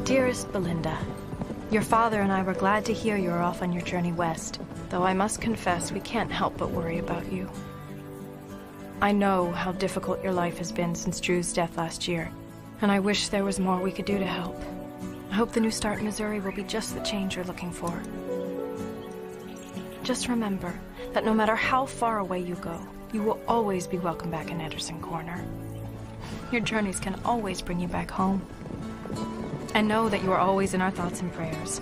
Dearest Belinda, your father and I were glad to hear you are off on your journey west, though I must confess we can't help but worry about you. I know how difficult your life has been since Drew's death last year, and I wish there was more we could do to help. I hope the new start in Missouri will be just the change you're looking for. Just remember that no matter how far away you go, you will always be welcome back in Anderson Corner. Your journeys can always bring you back home. And know that you are always in our thoughts and prayers.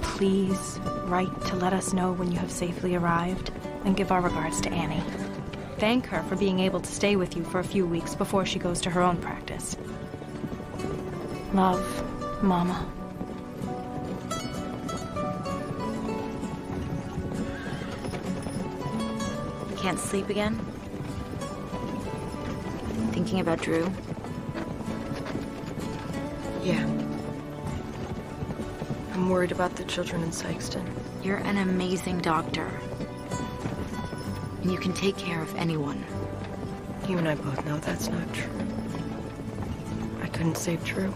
Please write to let us know when you have safely arrived, and give our regards to Annie. Thank her for being able to stay with you for a few weeks before she goes to her own practice. Love, Mama. Can't sleep again? Thinking about Drew? Yeah. I'm worried about the children in Sykeston. You're an amazing doctor. And you can take care of anyone. You and I both know that's not true. I couldn't save Drew.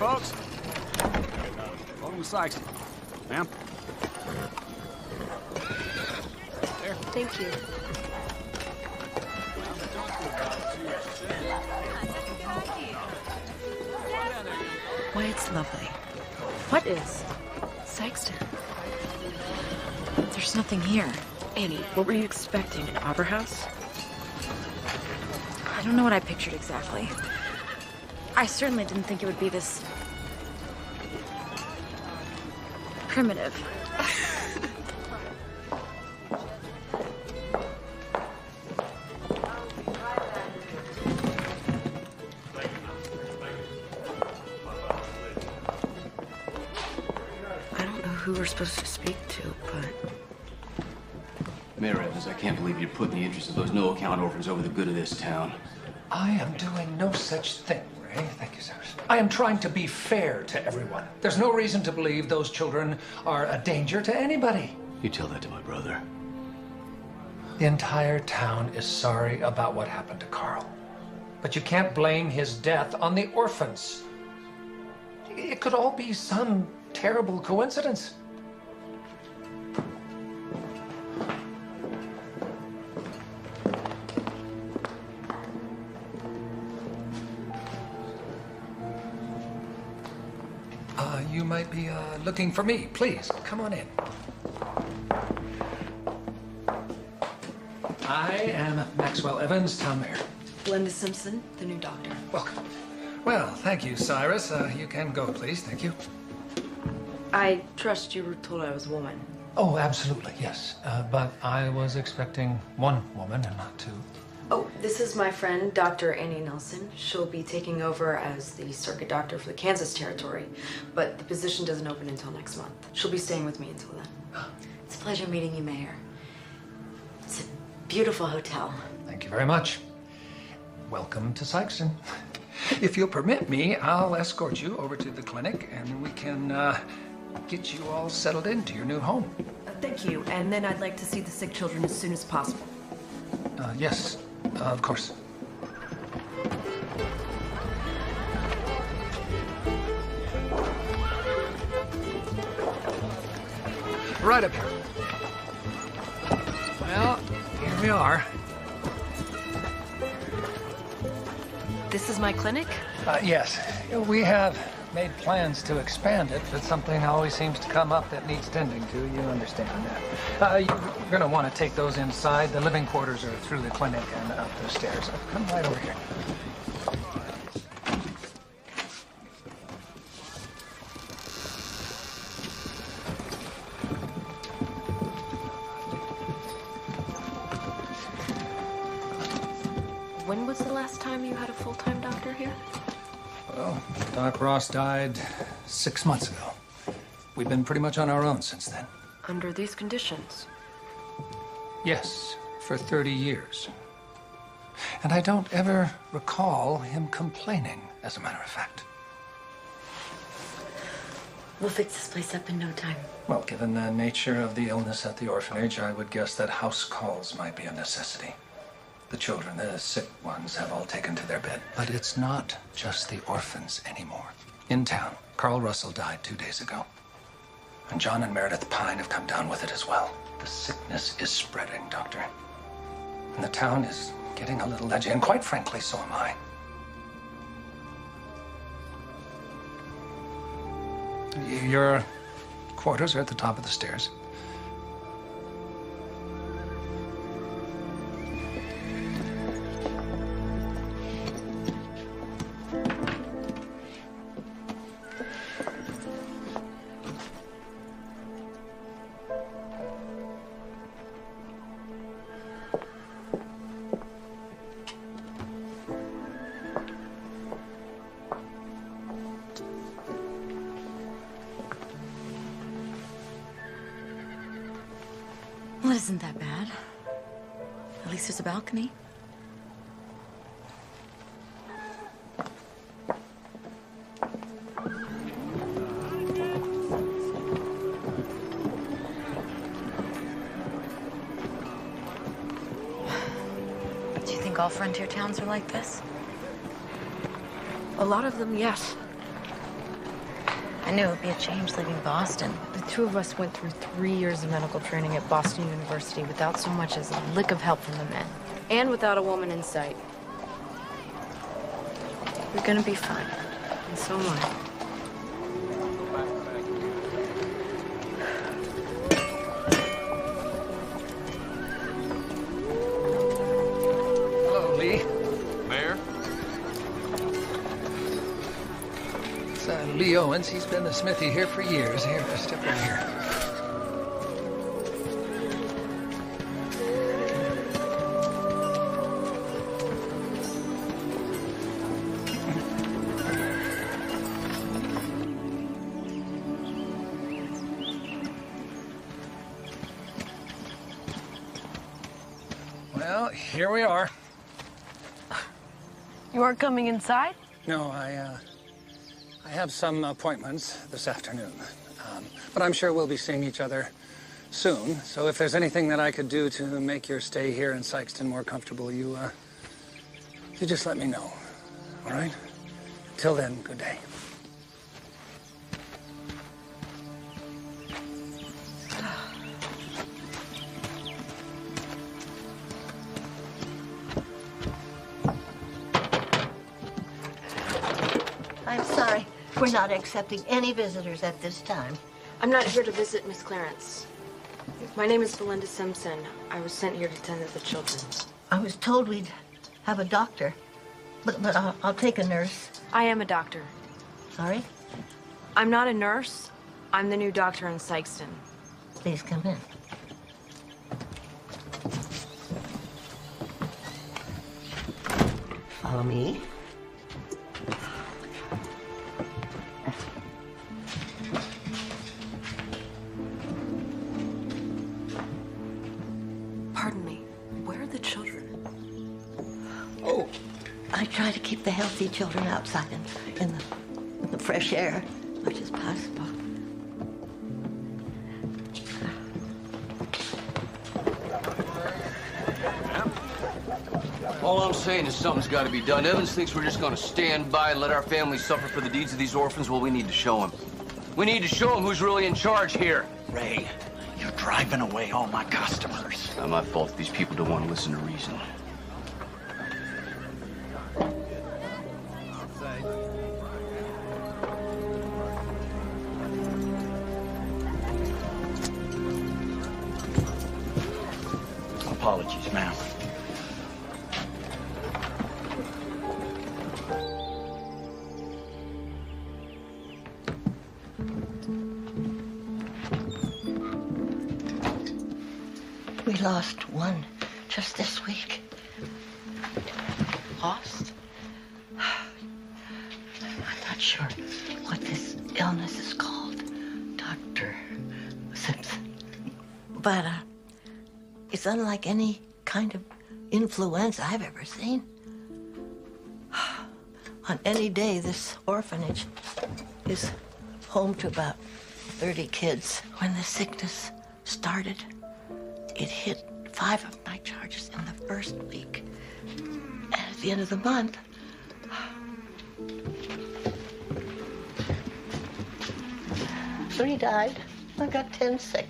Folks, welcome to Sykeston. Ma'am. There. Thank you. Why, it's lovely. What is? Sykeston. There's nothing here. Annie, what were you expecting? An opera house? I don't know what I pictured exactly. I certainly didn't think it would be this primitive. I don't know who we're supposed to speak to, but... Mayor Evans, I can't believe you're putting the interests of those no-account orphans over the good of this town. I am doing no such thing, Ray. Thank you, sir. I am trying to be fair to everyone. There's no reason to believe those children are a danger to anybody. You tell that to my brother. The entire town is sorry about what happened to Carl. But you can't blame his death on the orphans. It could all be some terrible coincidence. You might be looking for me. Please, come on in. I am Maxwell Evans, town mayor. Belinda Simpson, the new doctor. Welcome. Well, thank you, Cyrus. You can go, please. Thank you. I trust you were told I was a woman. Oh, absolutely, yes. But I was expecting one woman and not two. Oh, this is my friend, Dr. Annie Nelson. She'll be taking over as the circuit doctor for the Kansas territory, but the position doesn't open until next month. She'll be staying with me until then. It's a pleasure meeting you, Mayor. It's a beautiful hotel. Thank you very much. Welcome to Sikeston. If you'll permit me, I'll escort you over to the clinic and we can get you all settled into your new home. Thank you, and then I'd like to see the sick children as soon as possible. Yes, of course. Right up here. Well, here we are. This is my clinic? Yes, we have made plans to expand it, but something always seems to come up that needs tending to. You understand that. You're going to want to take those inside. The living quarters are through the clinic and up the stairs. Come right over here. When was the last time you had a full-time doctor here? Well, Doc Ross died 6 months ago. We've been pretty much on our own since then. Under these conditions? Yes, for 30 years. And I don't ever recall him complaining, as a matter of fact. We'll fix this place up in no time. Well, given the nature of the illness at the orphanage, I would guess that house calls might be a necessity. The children, the sick ones, have all taken to their bed. But it's not just the orphans anymore. In town, Carl Russell died 2 days ago. And John and Meredith Pine have come down with it as well. The sickness is spreading, Doctor. And the town is getting a little edgy, and quite frankly, so am I. Your quarters are at the top of the stairs. Well, it isn't that bad. At least there's a balcony. Do you think all frontier towns are like this? A lot of them, yes. I knew it would be a change leaving Boston. The two of us went through 3 years of medical training at Boston University without so much as a lick of help from the men. And without a woman in sight. You're gonna be fine. And so am I. Hello, Lee. Mayor? It's Lee Owens. He's been the smithy here for years. Here, step over here. Well, here we are. You aren't coming inside? No, I have some appointments this afternoon. But I'm sure we'll be seeing each other soon. So if there's anything that I could do to make your stay here in Sikeston more comfortable, you just let me know. All right? Till then, good day. I'm sorry. We're not accepting any visitors at this time. I'm not here to visit Miss Clarence. My name is Belinda Simpson. I was sent here to tend to the children. I was told we'd have a doctor, but I'll take a nurse. I am a doctor. Sorry? I'm not a nurse. I'm the new doctor in Sykeston. Please come in. Follow me. Pardon me. Where are the children? Oh, I try to keep the healthy children outside in the fresh air as much as possible. All I'm saying is something's got to be done. Evans thinks we're just going to stand by and let our family suffer for the deeds of these orphans. Well, we need to show him. We need to show him who's really in charge here. Ray, you're driving away all my customers. It's not my fault that these people don't want to listen to reason. Apologies, ma'am. We lost one just this week. Lost? I'm not sure what this illness is called, Dr. Simpson. But it's unlike any kind of influenza I've ever seen. On any day, this orphanage is home to about 30 kids. When the sickness started, it hit 5 of my charges in the first week. And at the end of the month, 3 died. I got 10 sick.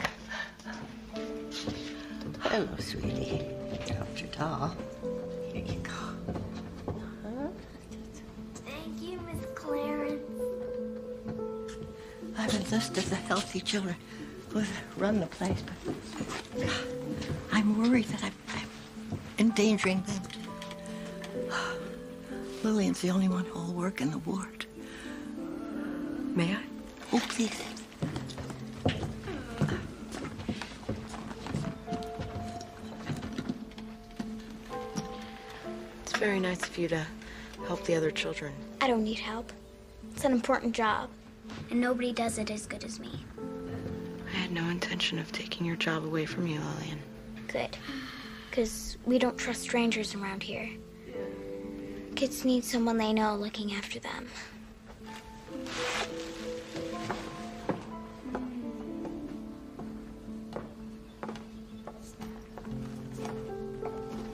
Hello, sweetie. Dropped your doll. Here you go. Thank you, Miss Clarence. I've enlisted the healthy children who run the place, but I'm worried that I'm endangering them. Lillian's the only one who'll work in the ward. May I? Oh, please. It's very nice of you to help the other children. I don't need help. It's an important job, and nobody does it as good as me. I had no intention of taking your job away from you, Lillian. Good, because we don't trust strangers around here. Kids need someone they know looking after them.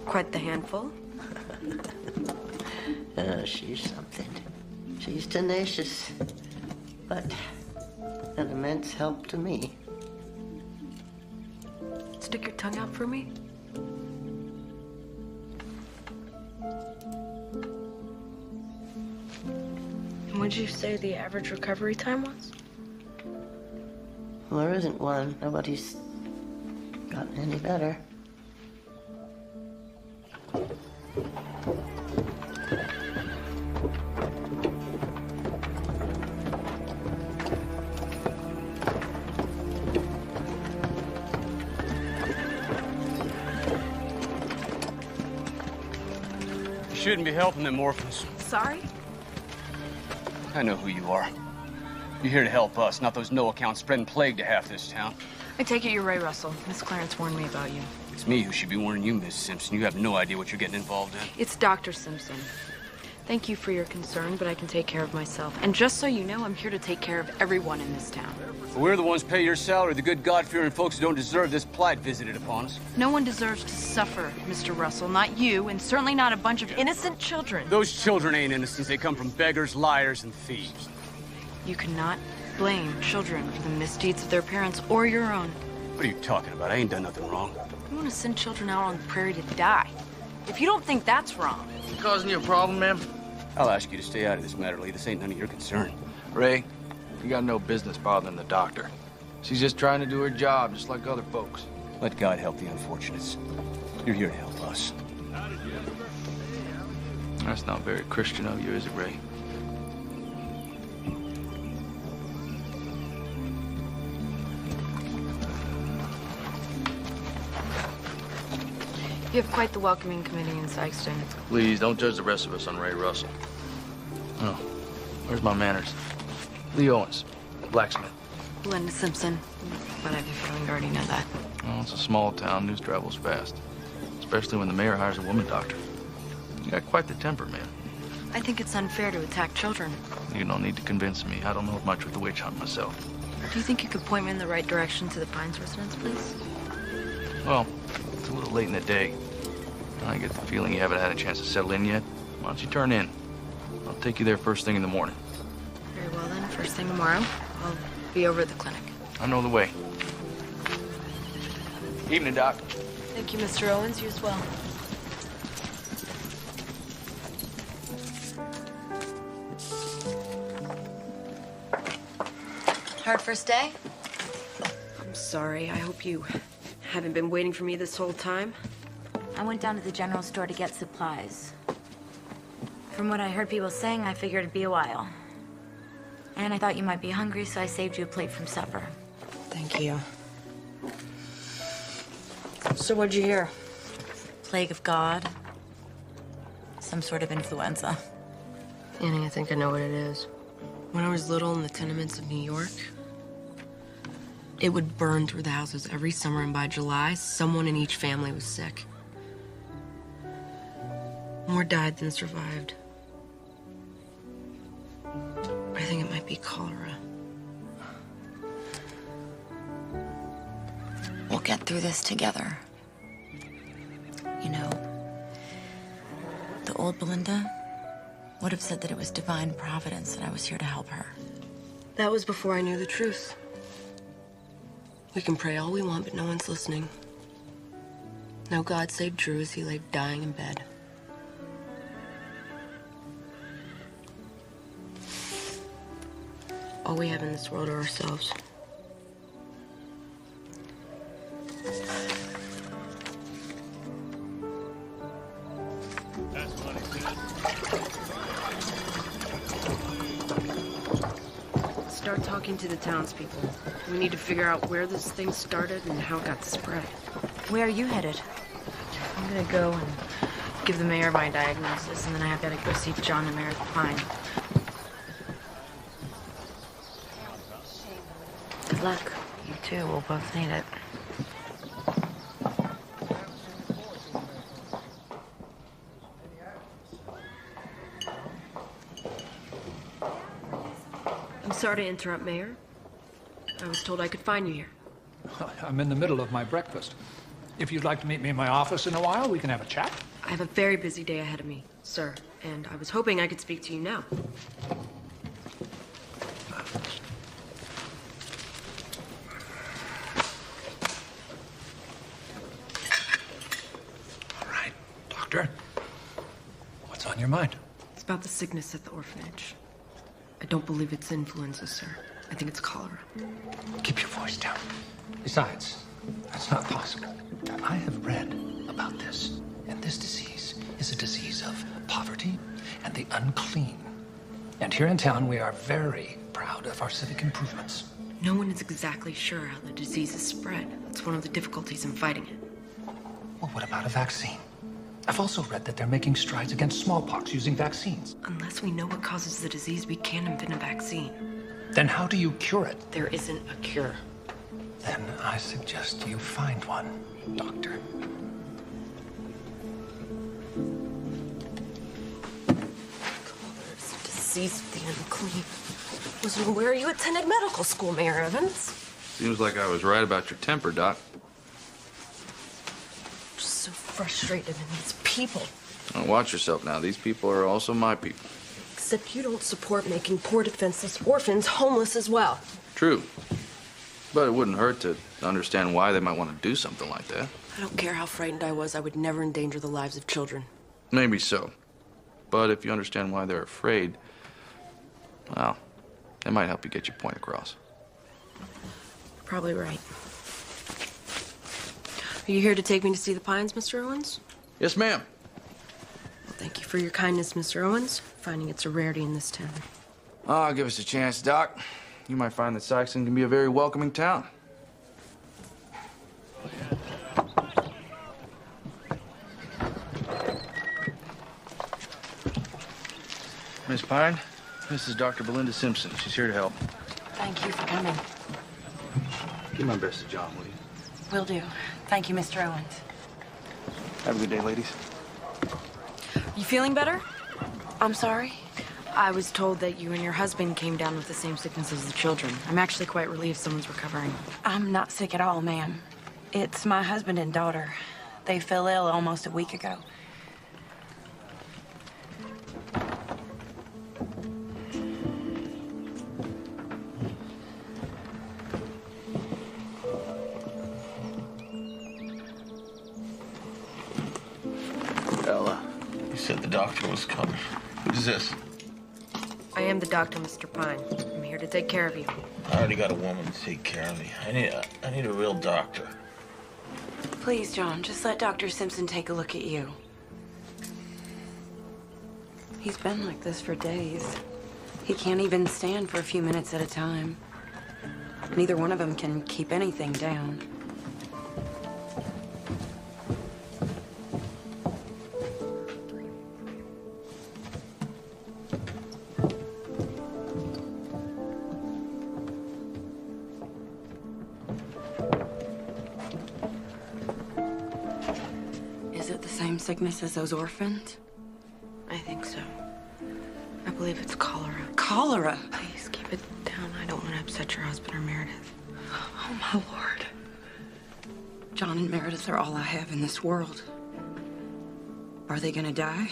Quite the handful. She's something. She's tenacious, but an immense help to me. Stick your tongue out for me. And what'd you say the average recovery time was? Well, there isn't one. Nobody's gotten any better. You shouldn't be helping them orphans. Sorry? I know who you are. You're here to help us, not those no-account spreading plague to half this town. I take it you're Ray Russell. Miss Clarence warned me about you. It's me who should be warning you, Miss Simpson. You have no idea what you're getting involved in. It's Dr. Simpson. Thank you for your concern, but I can take care of myself. And just so you know, I'm here to take care of everyone in this town. But we're the ones pay your salary. The good God-fearing folks who don't deserve this plight visited upon us. No one deserves to suffer, Mr. Russell. Not you, and certainly not a bunch of innocent children. Those children ain't innocents. They come from beggars, liars, and thieves. You cannot blame children for the misdeeds of their parents or your own. What are you talking about? I ain't done nothing wrong. You want to send children out on the prairie to die. If you don't think that's wrong... Causing you a problem, ma'am? I'll ask you to stay out of this matter, Lee. This ain't none of your concern. Ray, you got no business bothering the doctor. She's just trying to do her job, just like other folks. Let God help the unfortunates. You're here to help us. That's not very Christian of you, is it, Ray? You have quite the welcoming committee in Sykeston. Please, don't judge the rest of us on Ray Russell. Oh, where's my manners? Lee Owens, blacksmith. Belinda Simpson. But I have a feeling you already know that. Well, it's a small town. News travels fast. Especially when the mayor hires a woman doctor. You got quite the temper, man. I think it's unfair to attack children. You don't need to convince me. I don't know much with the witch hunt myself. Do you think you could point me in the right direction to the Pines residence, please? Well, it's a little late in the day. I get the feeling you haven't had a chance to settle in yet. Why don't you turn in? I'll take you there first thing in the morning. Very well then, first thing tomorrow. I'll be over at the clinic. I know the way. Evening, Doc. Thank you, Mr. Owens. You as well. Hard first day? I'm sorry. I hope you haven't been waiting for me this whole time. I went down to the general store to get supplies. From what I heard people saying, I figured it'd be a while. And I thought you might be hungry, so I saved you a plate from supper. Thank you. So what'd you hear? Plague of God. Some sort of influenza. Annie, I think I know what it is. When I was little in the tenements of New York, it would burn through the houses every summer, and by July, someone in each family was sick. More died than survived. I think it might be cholera. We'll get through this together. You know, the old Belinda would have said that it was divine providence that I was here to help her. That was before I knew the truth. We can pray all we want, but no one's listening. No God saved Drew as he lay dying in bed. All we have in this world are ourselves. Start talking to the townspeople. We need to figure out where this thing started and how it got spread. Where are you headed? I'm gonna go and give the mayor my diagnosis, and then I have got to go see John and Meredith Pine. Good luck. You too. We'll both need it. I'm sorry to interrupt, Mayor. I was told I could find you here. I'm in the middle of my breakfast. If you'd like to meet me in my office in a while, we can have a chat. I have a very busy day ahead of me, sir, and I was hoping I could speak to you now. All right, Doctor. What's on your mind? It's about the sickness at the orphanage. I don't believe it's influenza, sir. I think it's cholera. Keep your voice down. Besides, that's not possible. I have read about this, and this disease is a disease of poverty and the unclean. And here in town, we are very proud of our civic improvements. No one is exactly sure how the disease is spread. That's one of the difficulties in fighting it. Well, what about a vaccine? I've also read that they're making strides against smallpox using vaccines. Unless we know what causes the disease, we can't invent a vaccine. Then how do you cure it? There isn't a cure. Then I suggest you find one, Doctor. It's a disease of the unclean. Wasn't aware you attended medical school, Mayor Evans. Seems like I was right about your temper, Doc. Just so frustrated in these people. Now, watch yourself now. These people are also my people. Except you don't support making poor defenseless orphans homeless as well. True. But it wouldn't hurt to understand why they might want to do something like that. I don't care how frightened I was, I would never endanger the lives of children. Maybe so. But if you understand why they're afraid, well, it might help you get your point across. Probably right. Are you here to take me to see the Pines, Mr. Owens? Yes, ma'am. Well, thank you for your kindness, Mr. Owens. Finding it's a rarity in this town. Oh, give us a chance, Doc. You might find that Sykeston can be a very welcoming town. Miss Pine, this is Dr. Belinda Simpson. She's here to help. Thank you for coming. Give my best to John, will you? Will do. Thank you, Mr. Owens. Have a good day, ladies. You feeling better? I'm sorry. I was told that you and your husband came down with the same sickness as the children. I'm actually quite relieved someone's recovering. I'm not sick at all, ma'am. It's my husband and daughter. They fell ill almost a week ago. Ella, you said the doctor was coming. Who's this? I am the doctor, Mr. Pine. I'm here to take care of you. I already got a woman to take care of me. I need a real doctor. Please, John, just let Dr. Simpson take a look at you. He's been like this for days. He can't even stand for a few minutes at a time. Neither one of them can keep anything down. Is it the same sickness as those orphans? I think so. I believe it's cholera. Cholera? Please keep it down. I don't want to upset your husband or Meredith. Oh, my Lord. John and Meredith are all I have in this world. Are they gonna die?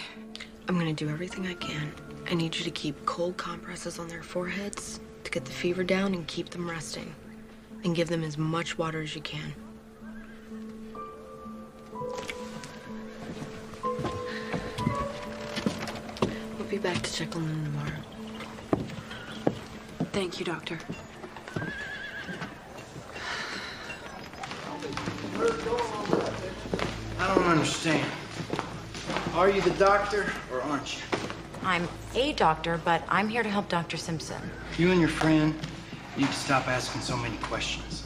I'm gonna do everything I can. I need you to keep cold compresses on their foreheads to get the fever down and keep them resting. And give them as much water as you can. We'll be back to check on them tomorrow. Thank you, Doctor. I don't understand. Are you the doctor or aren't you? I'm a doctor, but I'm here to help Dr. Simpson. You and your friend need to stop asking so many questions,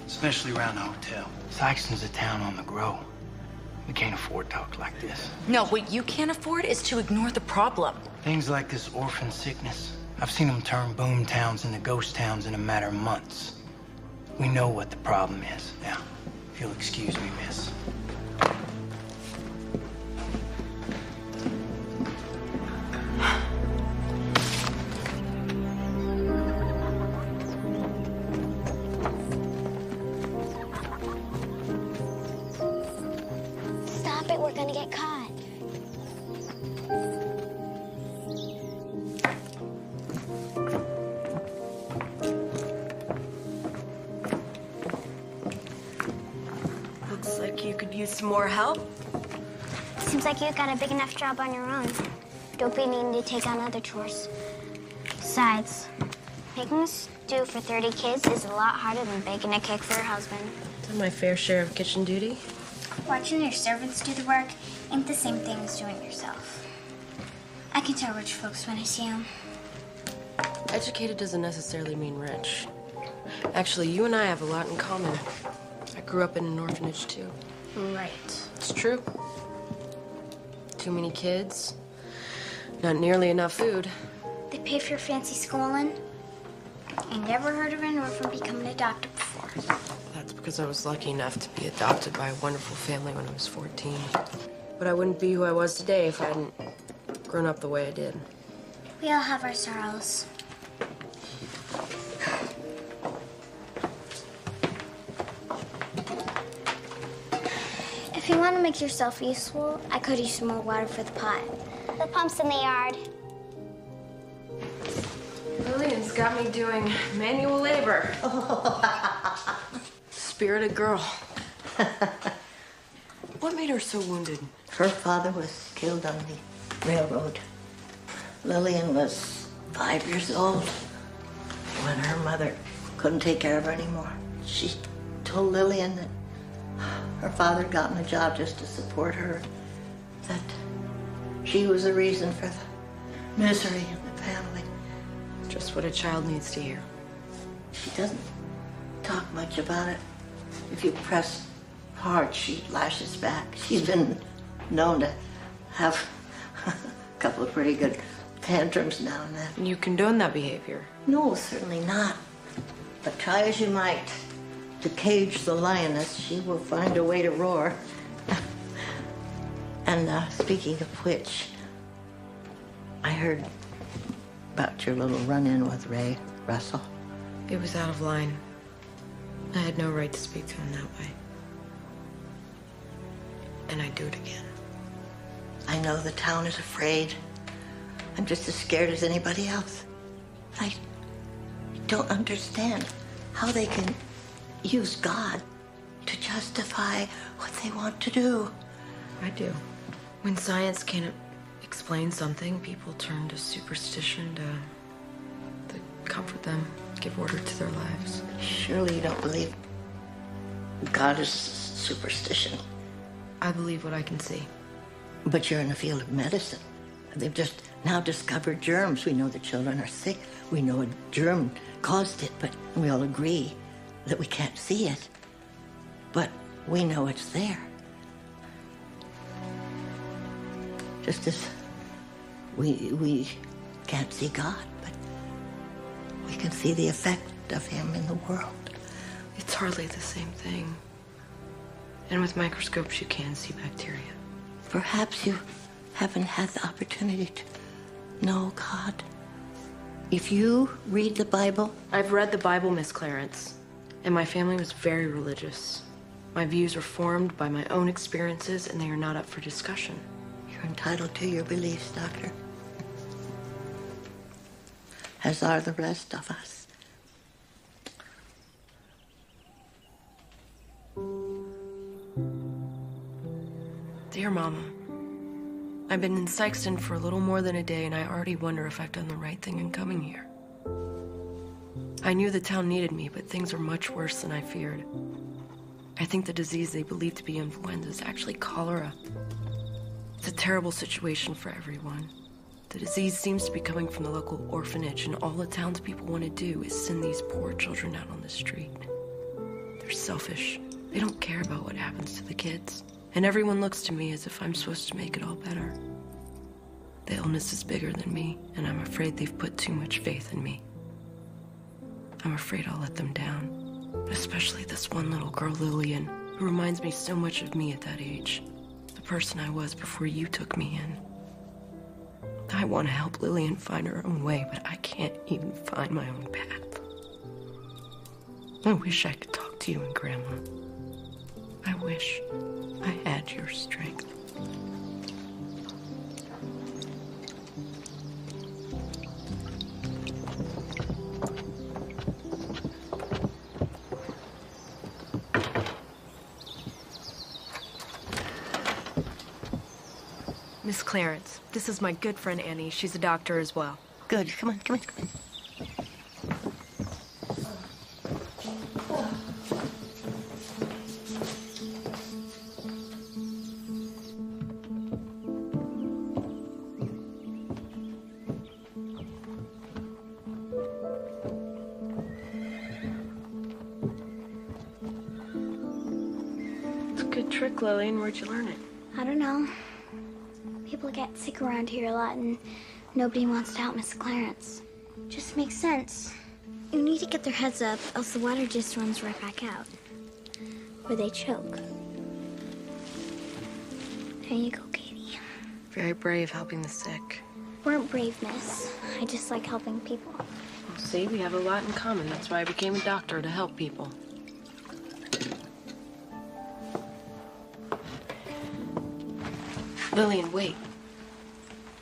especially around the hotel. Sykeston's a town on the grow. We can't afford talk like this. No, what you can't afford is to ignore the problem. Things like this orphan sickness, I've seen them turn boom towns into ghost towns in a matter of months. We know what the problem is. Now, if you'll excuse me, miss. Stop it, we're gonna get caught. Looks like you could use some more help. Seems like you got a big enough job on your own. Don't be needing to take on other chores. Besides, making a stew for 30 kids is a lot harder than baking a cake for your husband. Done my fair share of kitchen duty. Watching your servants do the work ain't the same thing as doing it yourself. I can tell rich folks when I see them. Educated doesn't necessarily mean rich. Actually, you and I have a lot in common. I grew up in an orphanage, too. Right. It's true. Too many kids. Not nearly enough food. They pay for your fancy schooling. I never heard of an orphan becoming a doctor before. That's because I was lucky enough to be adopted by a wonderful family when I was 14. But I wouldn't be who I was today if I hadn't grown up the way I did. We all have our sorrows. If you want to make yourself useful, I could use some more water for the pot. The pump's in the yard. Lillian's got me doing manual labor. Spirited girl. What made her so wounded? Her father was killed on the railroad. Lillian was 5 years old when her mother couldn't take care of her anymore. She told Lillian that her father had gotten a job just to support her, that she was the reason for the misery in the family. Just what a child needs to hear. She doesn't talk much about it. If you press hard, she lashes back. She's been known to have a couple of pretty good tantrums now and then. And you condone that behavior? No, certainly not. But try as you might to cage the lioness, she will find a way to roar. And speaking of which, I heard about your little run-in with Ray Russell. It was out of line. I had no right to speak to him that way. And I'd do it again. I know the town is afraid. I'm just as scared as anybody else. I don't understand how they can use God to justify what they want to do. I do. When science can't explain something, people turn to superstition to comfort them, give order to their lives. Surely you don't believe God is superstition. I believe what I can see. But you're in the field of medicine. They've just now discovered germs. We know the children are sick. We know a germ caused it, but we all agree that we can't see it. But we know it's there. Just as we can't see God, but we can see the effect of him in the world. It's hardly the same thing. And with microscopes, you can see bacteria. Perhaps you haven't had the opportunity to know God. If you read the Bible... I've read the Bible, Miss Clarence, and my family was very religious. My views are formed by my own experiences, and they are not up for discussion. You're entitled to your beliefs, Doctor. As are the rest of us. Dear Mama, I've been in Sykeston for a little more than a day, and I already wonder if I've done the right thing in coming here. I knew the town needed me, but things are much worse than I feared. I think the disease they believe to be influenza is actually cholera. It's a terrible situation for everyone. The disease seems to be coming from the local orphanage, and all the townspeople want to do is send these poor children out on the street. They're selfish. They don't care about what happens to the kids. And everyone looks to me as if I'm supposed to make it all better. The illness is bigger than me, and I'm afraid they've put too much faith in me. I'm afraid I'll let them down. Especially this one little girl, Lillian, who reminds me so much of me at that age. The person I was before you took me in. I want to help Lillian find her own way, but I can't even find my own path. I wish I could talk to you and Grandma. I wish I had your strength. Miss Clarence, this is my good friend Annie. She's a doctor as well. Good. Come on, come on, come on. It's a good trick, Lillian. Where'd you learn it? I don't know. People get sick around here a lot, and nobody wants to help Miss Clarence. Just makes sense. You need to get their heads up, else the water just runs right back out. Or they choke. There you go, Katie. Very brave helping the sick. Weren't brave, miss. I just like helping people. Well, see, we have a lot in common. That's why I became a doctor, to help people. Lillian, wait.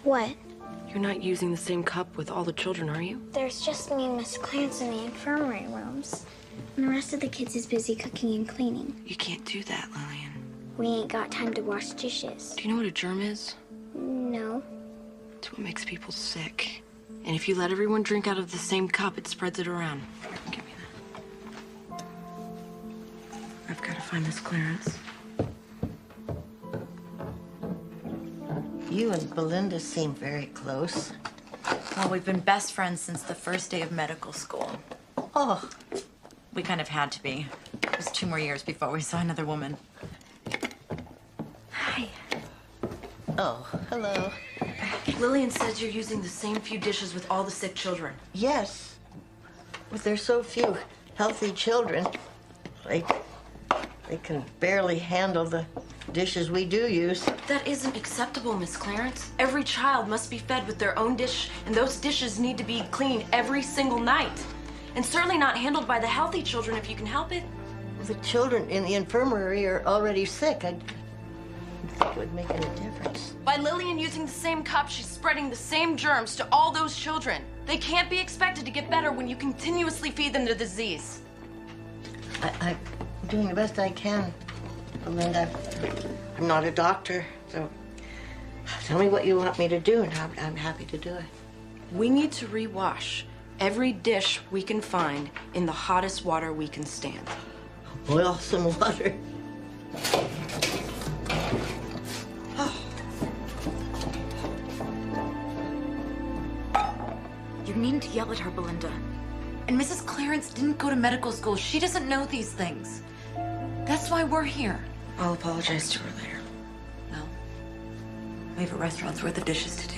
What? You're not using the same cup with all the children, are you? There's just me and Miss Clarence in the infirmary rooms. And the rest of the kids is busy cooking and cleaning. You can't do that, Lillian. We ain't got time to wash dishes. Do you know what a germ is? No. It's what makes people sick. And if you let everyone drink out of the same cup, it spreads it around. Here, give me that. find Miss Clarence. You and Belinda seem very close. Well, we've been best friends since the first day of medical school. Oh. We kind of had to be. It was 2 more years before we saw another woman. Hi. Oh, hello. Lillian says you're using the same few dishes with all the sick children. Yes. But there's so few healthy children. They can barely handle the dishes we do use. That isn't acceptable, Miss Clarence. Every child must be fed with their own dish, and those dishes need to be cleaned every single night. And certainly not handled by the healthy children if you can help it. The children in the infirmary are already sick. I think it would make any difference. By Lillian using the same cup, she's spreading the same germs to all those children. They can't be expected to get better when you continuously feed them the disease. I'm doing the best I can, Belinda. I'm not a doctor, so tell me what you want me to do, and I'm happy to do it. We need to rewash every dish we can find in the hottest water we can stand. Boil some water. You need to yell at her, Belinda. And Mrs. Clarence didn't go to medical school. She doesn't know these things. That's why we're here. I'll apologize to her later. No. We have a restaurant's worth of dishes to do.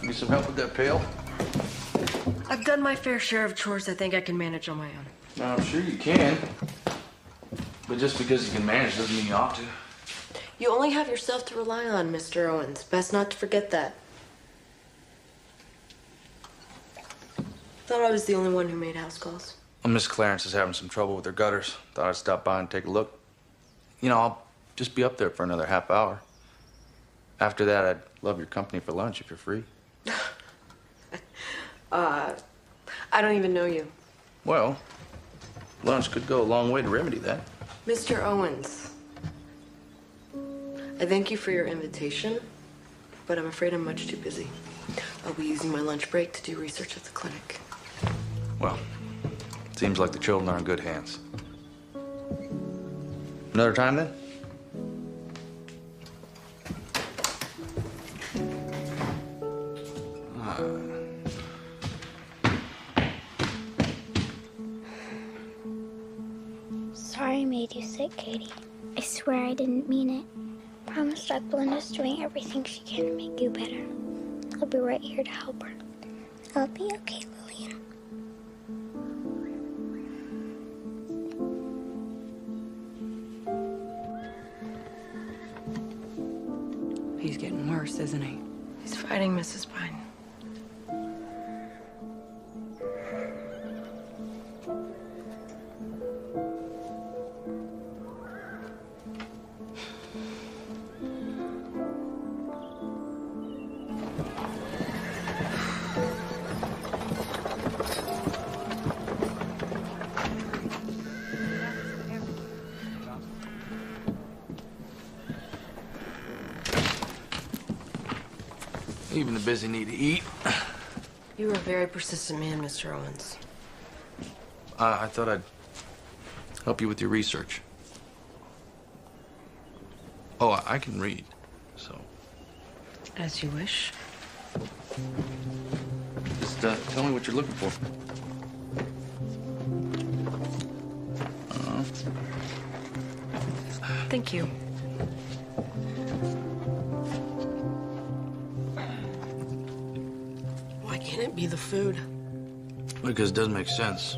Need some help with that pail? I've done my fair share of chores I think I can manage on my own. No, I'm sure you can. But just because you can manage doesn't mean you ought to. You only have yourself to rely on, Mr. Owens. Best not to forget that. Thought I was the only one who made house calls. Well, Miss Clarence is having some trouble with her gutters. Thought I'd stop by and take a look. You know, I'll just be up there for another half hour. After that, I'd love your company for lunch if you're free. I don't even know you. Well, lunch could go a long way to remedy that. Mr. Owens, I thank you for your invitation, but I'm afraid I'm much too busy. I'll be using my lunch break to do research at the clinic. Well, seems like the children are in good hands. Another time, then? Sorry I made you sick, Katie. I swear I didn't mean it. Promise Dr. Belinda's doing everything she can to make you better. I'll be right here to help her. I'll be okay, Lillian. He's getting worse, isn't he? He's fighting Mrs. Pine. Even the busy need to eat. You are a very persistent man, Mr. Owens. I thought I'd help you with your research. Oh, I can read, so. As you wish. Just tell me what you're looking for. Thank you. Why can't it be the food? Because it doesn't make sense.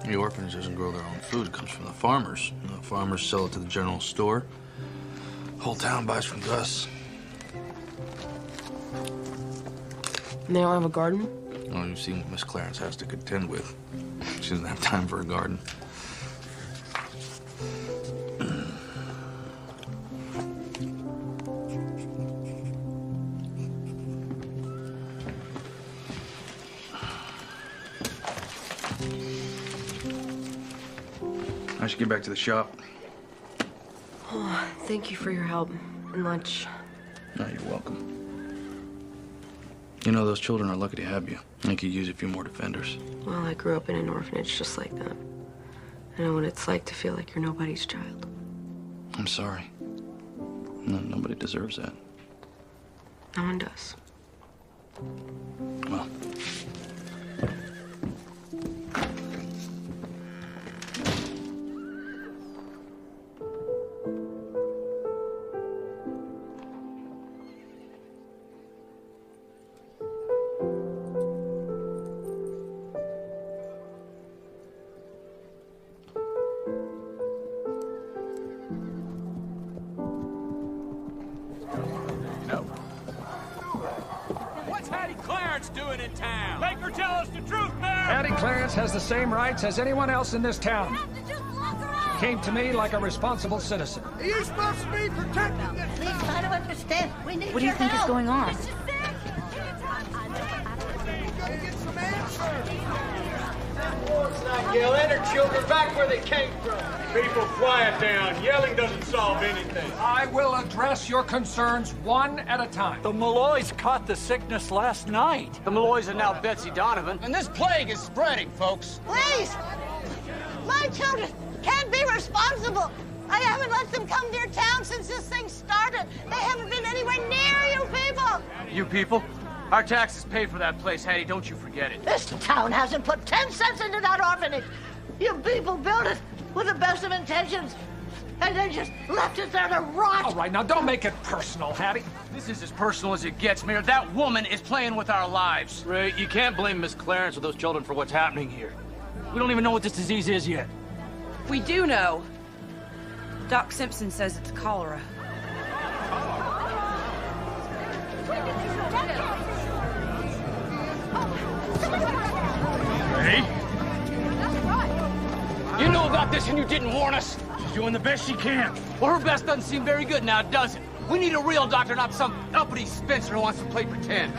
The orphanage doesn't grow their own food. It comes from the farmers. And the farmers sell it to the general store. The whole town buys from Gus. And they don't have a garden? Well, you've seen what Miss Clarence has to contend with. She doesn't have time for a garden. I should get back to the shop. Oh, thank you for your help and lunch. No, you're welcome. You know, those children are lucky to have you. They could use a few more defenders. Well, I grew up in an orphanage just like that. I know what it's like to feel like you're nobody's child. I'm sorry. No, nobody deserves that. No one does. Well. Doing in town? Make her tell us the truth, Mayor! Hattie Clarence has the same rights as anyone else in this town. She came to me like a responsible citizen. Are you supposed to be protecting this? Please try to understand. We need What do you think is going on? Get some answers. Let's not yell. Enter children back where they came from. People, quiet down. Yelling doesn't solve anything. I will address your concerns one at a time. The Malloys caught the sickness last night. The Malloys are now Betsy Donovan. And this plague is spreading, folks. Please! My children can't be responsible. I haven't let them come near town since this thing started. They haven't been anywhere near you people. You people? Our taxes pay for that place, Hattie. Don't you forget it. This town hasn't put 10 cents into that orphanage. You people built it with the best of intentions, and then just left it there to rot. All right, now don't make it personal, Hattie. This is as personal as it gets, Mayor. That woman is playing with our lives. Ray, you can't blame Miss Clarence or those children for what's happening here. We don't even know what this disease is yet. We do know. Doc Simpson says it's cholera. Hey? You knew about this and you didn't warn us. She's doing the best she can. Well, her best doesn't seem very good now, does it? We need a real doctor, not some uppity Spencer who wants to play pretend.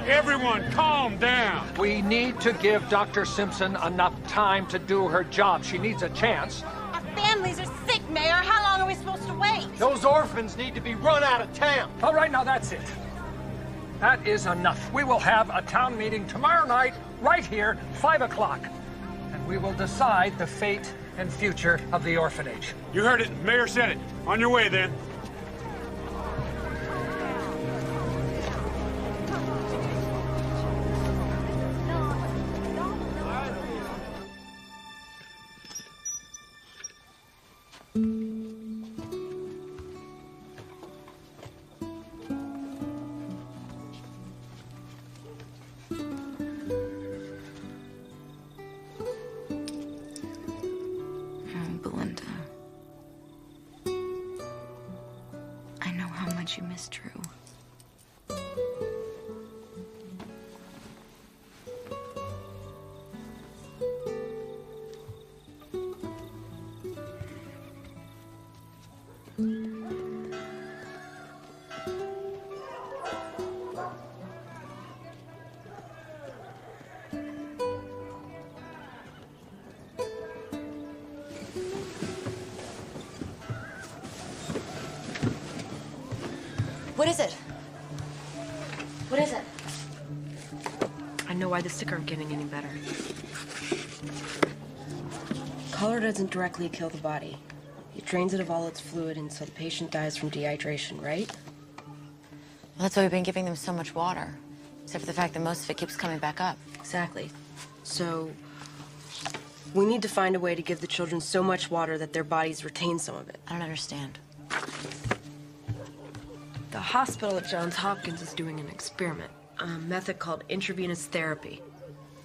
Everyone, calm down. We need to give Dr. Simpson enough time to do her job. She needs a chance. Our families are sick, Mayor. How long are we supposed to wait? Those orphans need to be run out of town. All right, now that's it. That is enough. We will have a town meeting tomorrow night, right here, 5 o'clock. And we will decide the fate and future of the orphanage. You heard it. Mayor said it. On your way, then. Belinda. I know how much you miss Drew. What is it? What is it? I know why the sick aren't getting any better. Cholera doesn't directly kill the body. It drains it of all its fluid until the patient dies from dehydration, right? Well, that's why we've been giving them so much water. Except for the fact that most of it keeps coming back up. Exactly. So, we need to find a way to give the children so much water that their bodies retain some of it. I don't understand. The hospital at Johns Hopkins is doing an experiment, a method called intravenous therapy.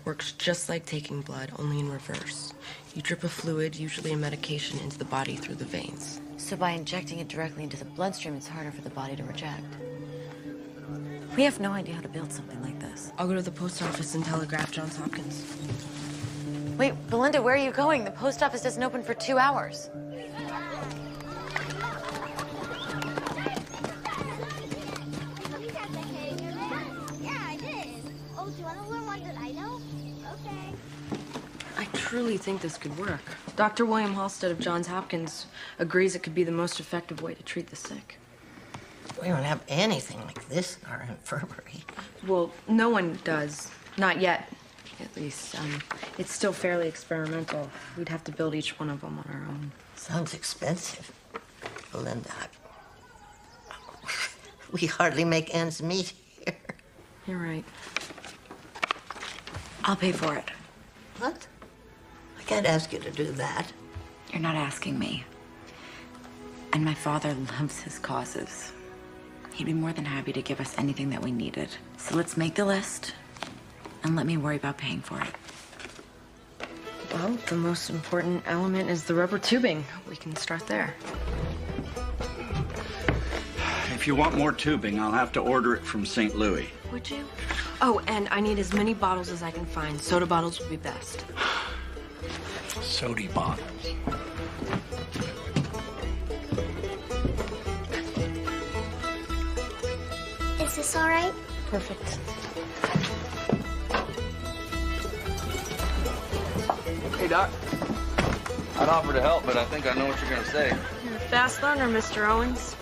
Works just like taking blood, only in reverse. You drip a fluid, usually a medication, into the body through the veins. So by injecting it directly into the bloodstream, it's harder for the body to reject. We have no idea how to build something like this. I'll go to the post office and telegraph Johns Hopkins. Wait, Belinda, where are you going? The post office doesn't open for 2 hours. I truly think this could work. Dr. William Halstead of Johns Hopkins agrees it could be the most effective way to treat the sick. We don't have anything like this in our infirmary. Well, no one does. Not yet, at least. It's still fairly experimental. We'd have to build each one of them on our own. Sounds expensive, Belinda. We hardly make ends meet here. You're right. I'll pay for it. What? I can't ask you to do that. You're not asking me. And my father loves his causes. He'd be more than happy to give us anything that we needed. So let's make the list and let me worry about paying for it. Well, the most important element is the rubber tubing. We can start there. If you want more tubing, I'll have to order it from St. Louis. Would you? Oh, and I need as many bottles as I can find. Soda bottles would be best. Soda bottles. Is this all right? Perfect. Hey, Doc. I'd offer to help, but I think I know what you're gonna say. You're a fast learner, Mr. Owens.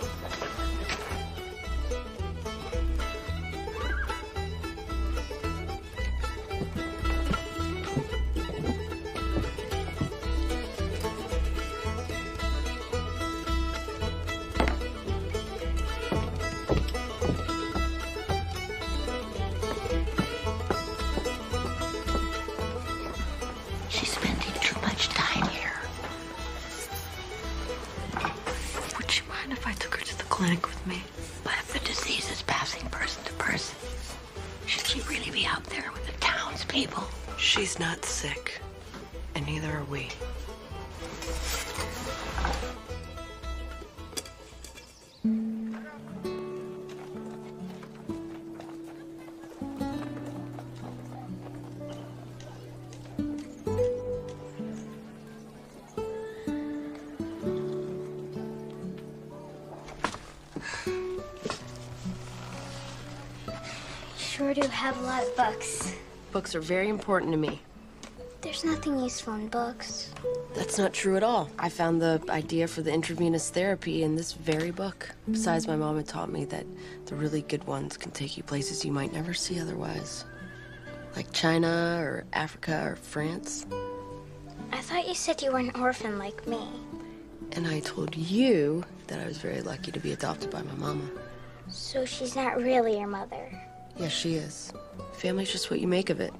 She's spending too much time here. Would you mind if I took her to the clinic with me? But if the disease is passing person to person, should she really be out there with the townspeople? She's not sick, and neither are we. Sure do have a lot of books. Books are very important to me. There's nothing useful in books. That's not true at all. I found the idea for the intravenous therapy in this very book. Besides, my mom had taught me that the really good ones can take you places you might never see otherwise. Like China or Africa or France. I thought you said you were an orphan like me. And I told you that I was very lucky to be adopted by my mama. So she's not really your mother. Yes, she is. Family's just what you make of it.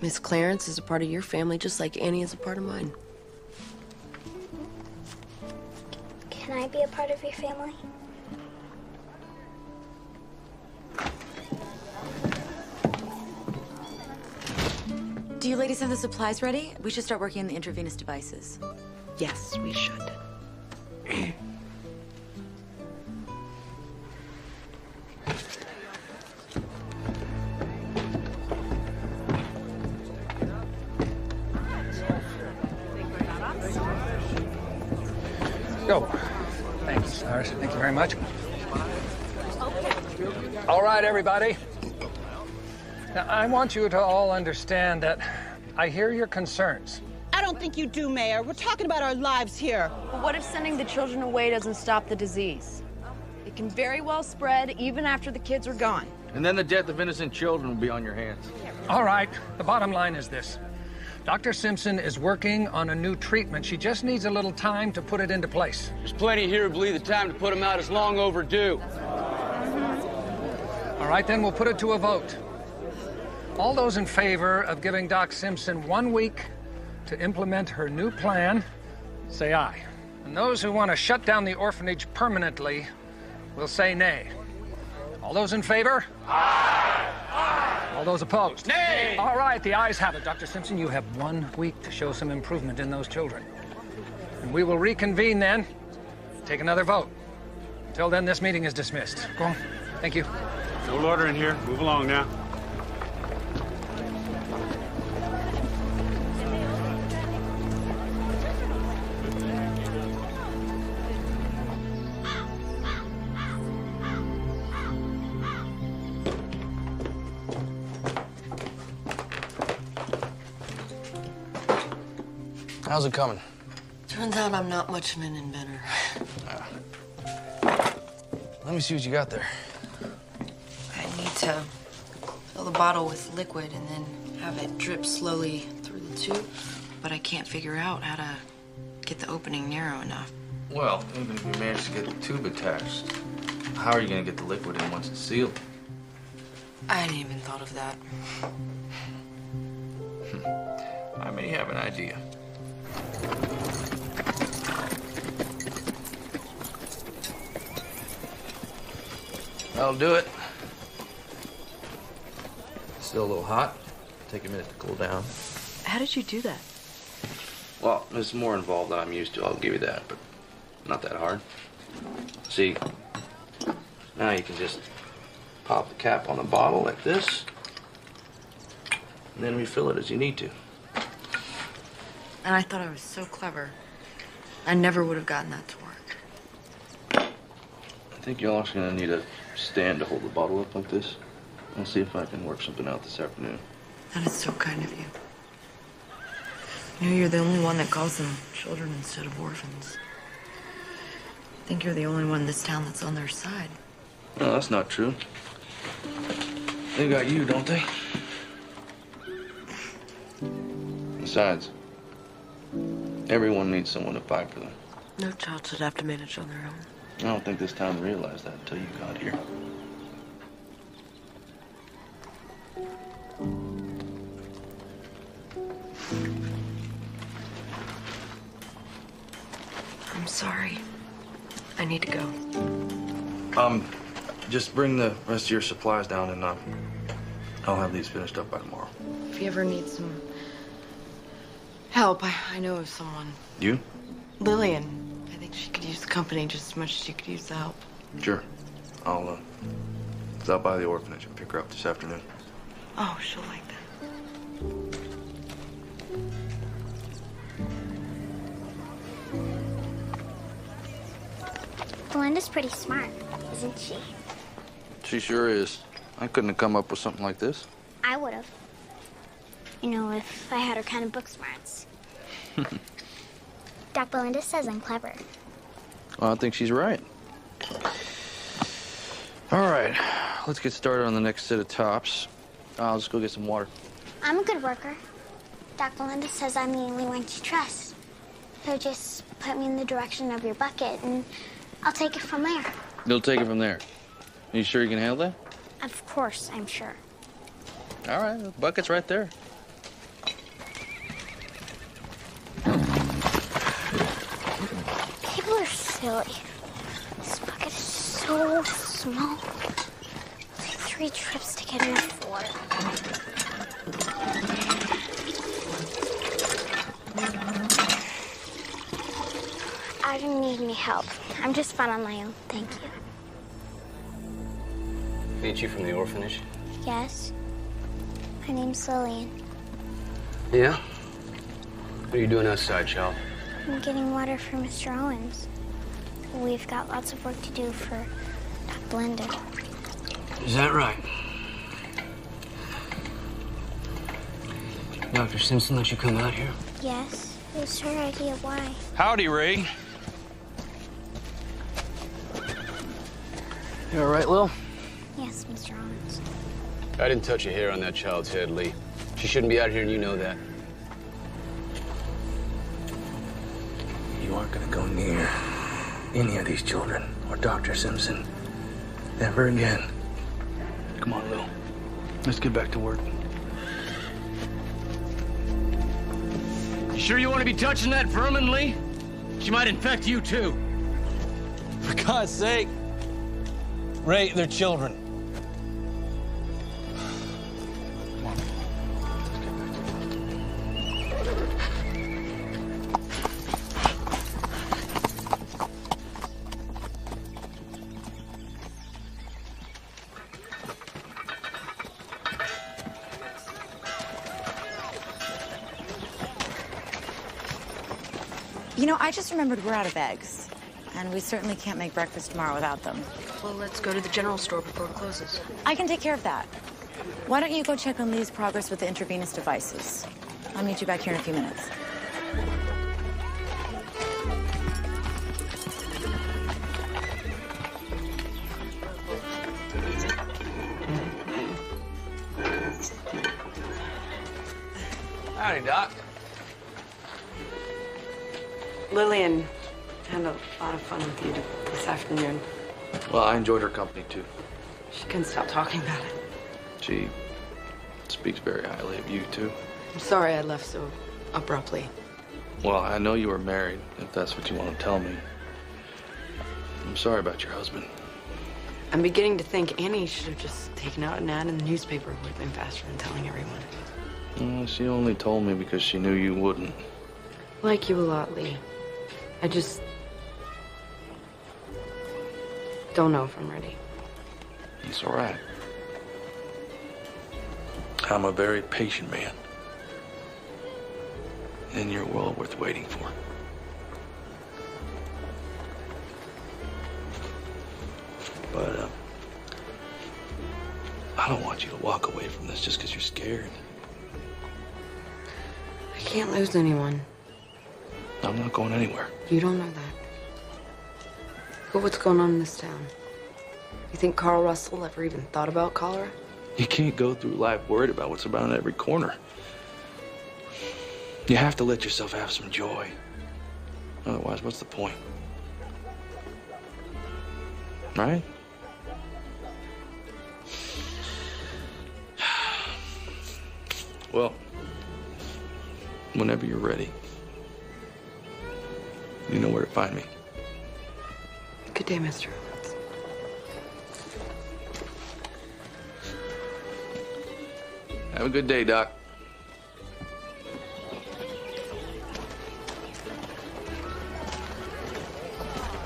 Miss Clarence is a part of your family, just like Annie is a part of mine. Can I be a part of your family? Do you ladies have the supplies ready? We should start working on the intravenous devices. Yes, we should. Go. Thanks, Lars. Thank you very much. All right, everybody. Now, I want you to all understand that I hear your concerns. I don't think you do, Mayor. We're talking about our lives here. But what if sending the children away doesn't stop the disease? It can very well spread even after the kids are gone. And then the death of innocent children will be on your hands. All right, the bottom line is this. Dr. Simpson is working on a new treatment. She just needs a little time to put it into place. There's plenty here who believe the time to put them out is long overdue. All right, then we'll put it to a vote. All those in favor of giving Doc Simpson 1 week to implement her new plan, say aye. And those who want to shut down the orphanage permanently will say nay. All those in favor? Aye! Aye! All those opposed? Nay! All right, the ayes have it. Dr. Simpson, you have 1 week to show some improvement in those children. And we will reconvene then, take another vote. Until then, this meeting is dismissed. Go on. Thank you. No order in here. Move along now. How's it coming? Turns out I'm not much of an inventor. Let me see what you got there. I need to fill the bottle with liquid and then have it drip slowly through the tube, but I can't figure out how to get the opening narrow enough. Well, even if you manage to get the tube attached, how are you gonna get the liquid in once it's sealed? I hadn't even thought of that. I may have an idea. That'll do it. Still a little hot. Take a minute to cool down. How did you do that? Well, there's more involved than I'm used to, I'll give you that, but not that hard. See, now you can just pop the cap on the bottle like this, and then refill it as you need to. And I thought I was so clever. I never would have gotten that to work. I think you're also gonna need a stand to hold the bottle up like this. I'll see if I can work something out this afternoon. That is so kind of you. You know, you're the only one that calls them children instead of orphans. I think you're the only one in this town that's on their side. No, that's not true. They got you, don't they? Besides, everyone needs someone to fight for them. No child should have to manage on their own. I don't think this town realized that until you got here. I'm sorry. I need to go. Just bring the rest of your supplies down and I'll have these finished up by tomorrow. If you ever need some help, I know of someone. You? Lillian. I think she could use the company just as much as she could use the help. Sure. I'll stop by the orphanage and pick her up this afternoon. Oh, she'll like that. Belinda's pretty smart, isn't she? She sure is. I couldn't have come up with something like this. I would have. You know, if I had her kind of book smarts. Doc Belinda says I'm clever. Well, I think she's right. All right, let's get started on the next set of tops. I'll just go get some water. I'm a good worker. Doc Belinda says I'm the only one to trust. So just put me in the direction of your bucket and I'll take it from there. You'll take it from there. Are you sure you can handle that? Of course, I'm sure. All right, the bucket's right there. People are silly. This bucket is so small. It's like 3 trips to get enough water. I didn't need any help. I'm just fine on my own, thank you. Ain't you from the orphanage? Yes. My name's Lillian. Yeah? What are you doing outside, child? I'm getting water for Mr. Owens. We've got lots of work to do for Doc Belinda. Is that right? Dr. Simpson let you come out here? Yes. It was her idea. Why? Howdy, Ray. You all right, Lil? Yes, Mr. Owens. I didn't touch a hair on that child's head, Lee. She shouldn't be out here, and you know that. You aren't gonna go near any of these children or Dr. Simpson ever again. Come on, Lil. Let's get back to work. You sure you want to be touching that vermin, Lee? She might infect you, too. For God's sake. Ray, they're children. You know, I just remembered we're out of eggs. And we certainly can't make breakfast tomorrow without them. Well, let's go to the general store before it closes. I can take care of that. Why don't you go check on Lee's progress with the intravenous devices? I'll meet you back here in a few minutes. Howdy, Doc. Lillian had a lot of fun with you this afternoon. Well, I enjoyed her company, too. She couldn't stop talking about it. She speaks very highly of you, too. I'm sorry I left so abruptly. Well, I know you were married, if that's what you want to tell me. I'm sorry about your husband. I'm beginning to think Annie should have just taken out an ad in the newspaper. It would have been faster than telling everyone. Well, she only told me because she knew you wouldn't. Like you a lot, Lee. I just don't know if I'm ready. It's all right. I'm a very patient man. And you're well worth waiting for. But, I don't want you to walk away from this just because you're scared. I can't lose anyone. I'm not going anywhere. You don't know that. Look at what's going on in this town. You think Carl Russell ever even thought about cholera? You can't go through life worried about what's around every corner. You have to let yourself have some joy. Otherwise, what's the point? Right? Well, whenever you're ready, you know where to find me. Good day, Mr. Owens. Have a good day, Doc.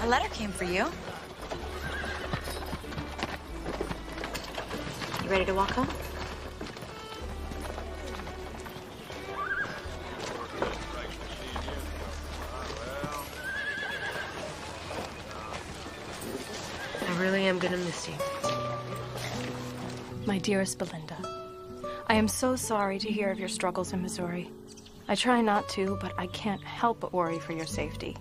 A letter came for you. You ready to walk home? I really am gonna miss you. My dearest Belinda, I am so sorry to hear of your struggles in Missouri. I try not to, but I can't help but worry for your safety.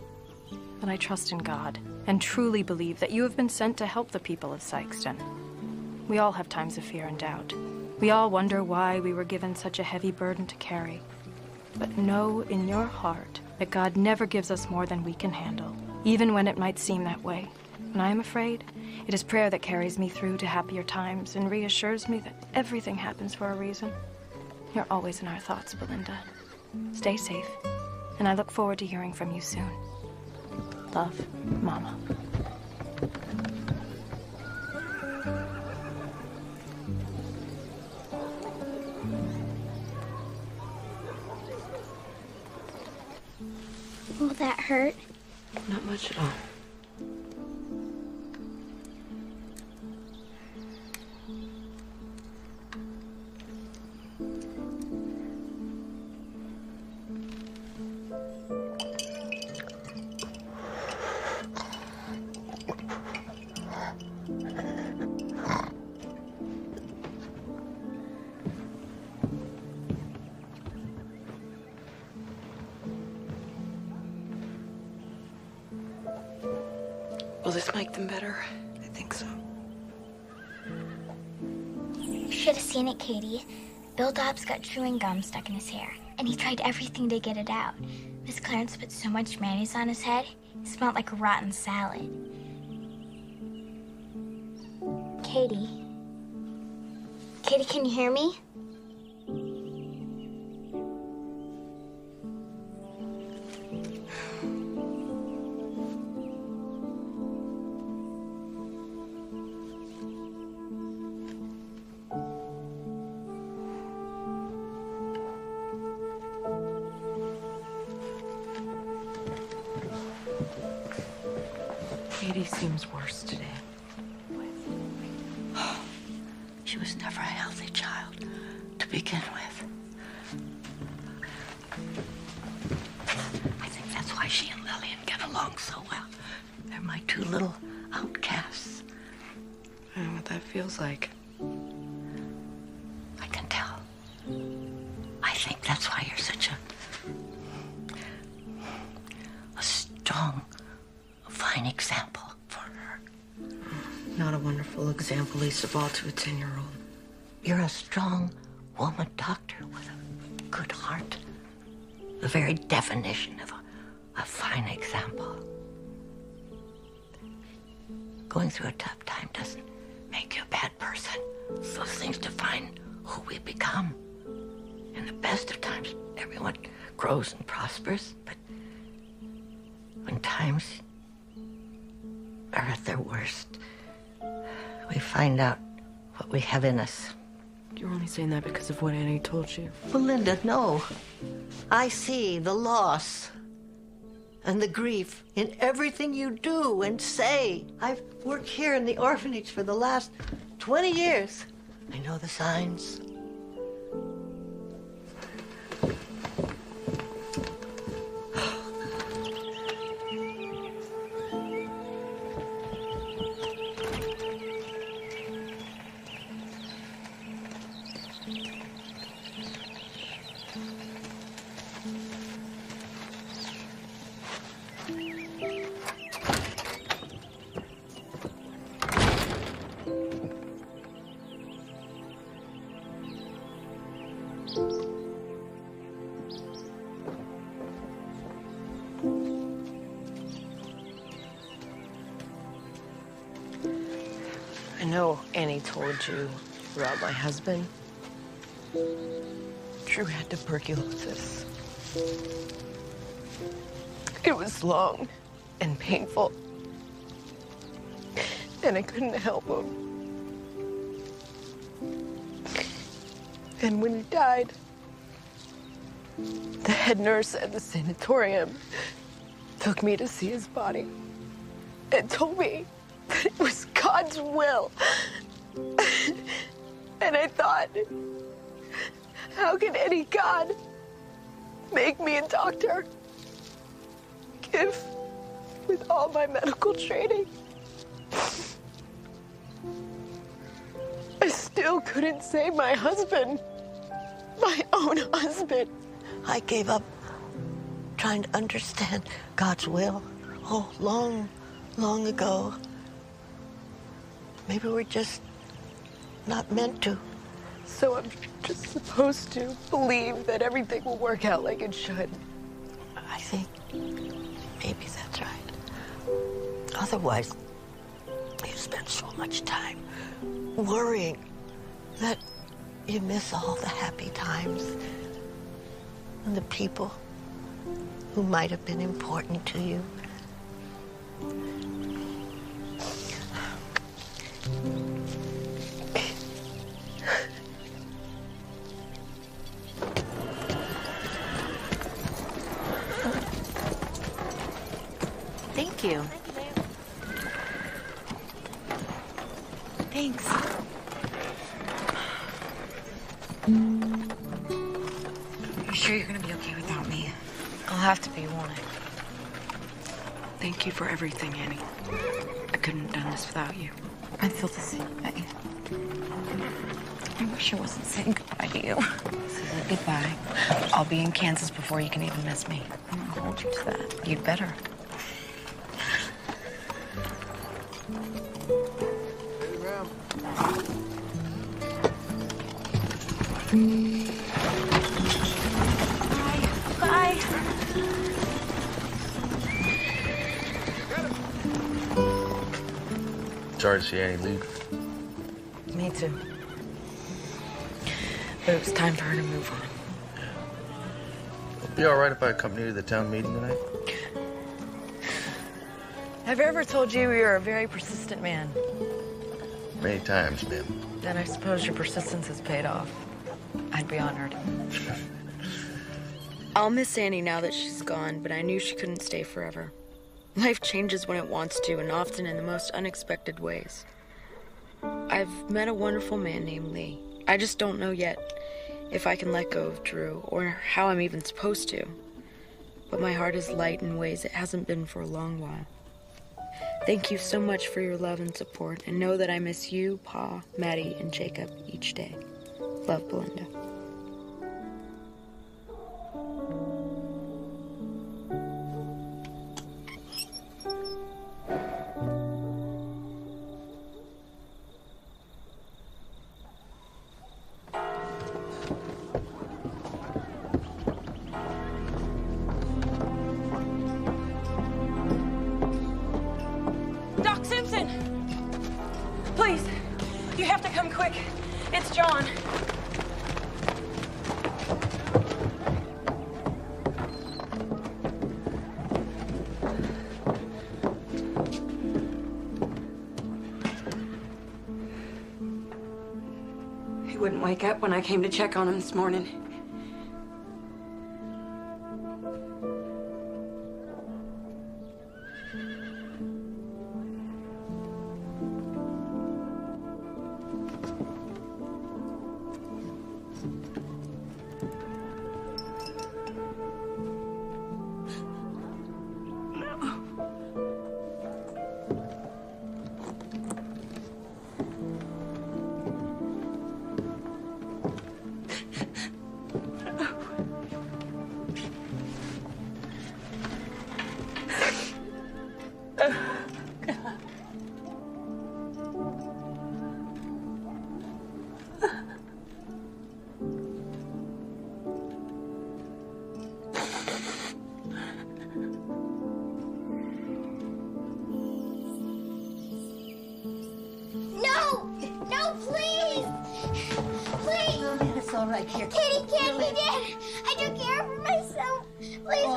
But I trust in God and truly believe that you have been sent to help the people of Sikeston. We all have times of fear and doubt. We all wonder why we were given such a heavy burden to carry. But know in your heart that God never gives us more than we can handle, even when it might seem that way. When I am afraid, it is prayer that carries me through to happier times and reassures me that everything happens for a reason. You're always in our thoughts, Belinda. Stay safe, and I look forward to hearing from you soon. Love, Mama. Will that hurt? Not much at all. Will this make them better? I think so. You should have seen it, Katie. Bill Dobbs got chewing gum stuck in his hair, and he tried everything to get it out. Miss Clarence put so much mayonnaise on his head, it smelled like a rotten salad. Katie? Katie, can you hear me? Katie seems worse today. She was never a healthy child to begin with. I think that's why she along so well. They're my two little outcasts. I know what that feels like. I can tell. I think that's why you're such a strong, fine example for her. Not a wonderful example, least of all to a 10-year-old. You're a strong woman doctor with a good heart. The very definition of a fine example. Going through a tough time doesn't make you a bad person. Those things define who we become. In the best of times, everyone grows and prospers, but when times are at their worst, we find out what we have in us. You're only saying that because of what Annie told you. Belinda, no. I see the loss and the grief in everything you do and say. I've worked here in the orphanage for the last 20 years. I know the signs. I know Annie told you about my husband. Drew had tuberculosis. It was long and painful, and I couldn't help him. And when he died, the head nurse at the sanatorium took me to see his body and told me that it was God's will. And I thought, how can any God make me a doctor if, with all my medical training, I still couldn't save my husband, my own husband? I gave up trying to understand God's will, long, long ago. Maybe we're just not meant to. So I'm just supposed to believe that everything will work out like it should. I think maybe that's right. Otherwise, you spend so much time worrying that you miss all the happy times and the people who might have been important to you. Thank you. Thanks. You sure you're gonna be okay without me? I'll have to be, won't I? Thank you for everything, Annie. I couldn't have done this without you. I feel the same way. I wish I wasn't saying goodbye to you. Say goodbye. I'll be in Kansas before you can even miss me. I'm gonna hold you to that. You'd better. Bye. Sorry to see Annie leave. Me too. But it was time for her to move on. It'll be all right if I accompany you to the town meeting tonight? Have I ever told you you're a very persistent man? Many times, ma'am. Then I suppose your persistence has paid off. I'd be honored. I'll miss Annie now that she's gone, but I knew she couldn't stay forever. Life changes when it wants to, and often in the most unexpected ways. I've met a wonderful man named Lee. I just don't know yet if I can let go of Drew, or how I'm even supposed to. but my heart is light in ways it hasn't been for a long while. Thank you so much for your love and support, and know that I miss you, Pa, Maddie, and Jacob each day. Love, Belinda. Doc Simpson! Please, you have to come quick. It's John. He wouldn't wake up when I came to check on him this morning. All right, here. Kitty can't be dead. I took care of her myself. Please,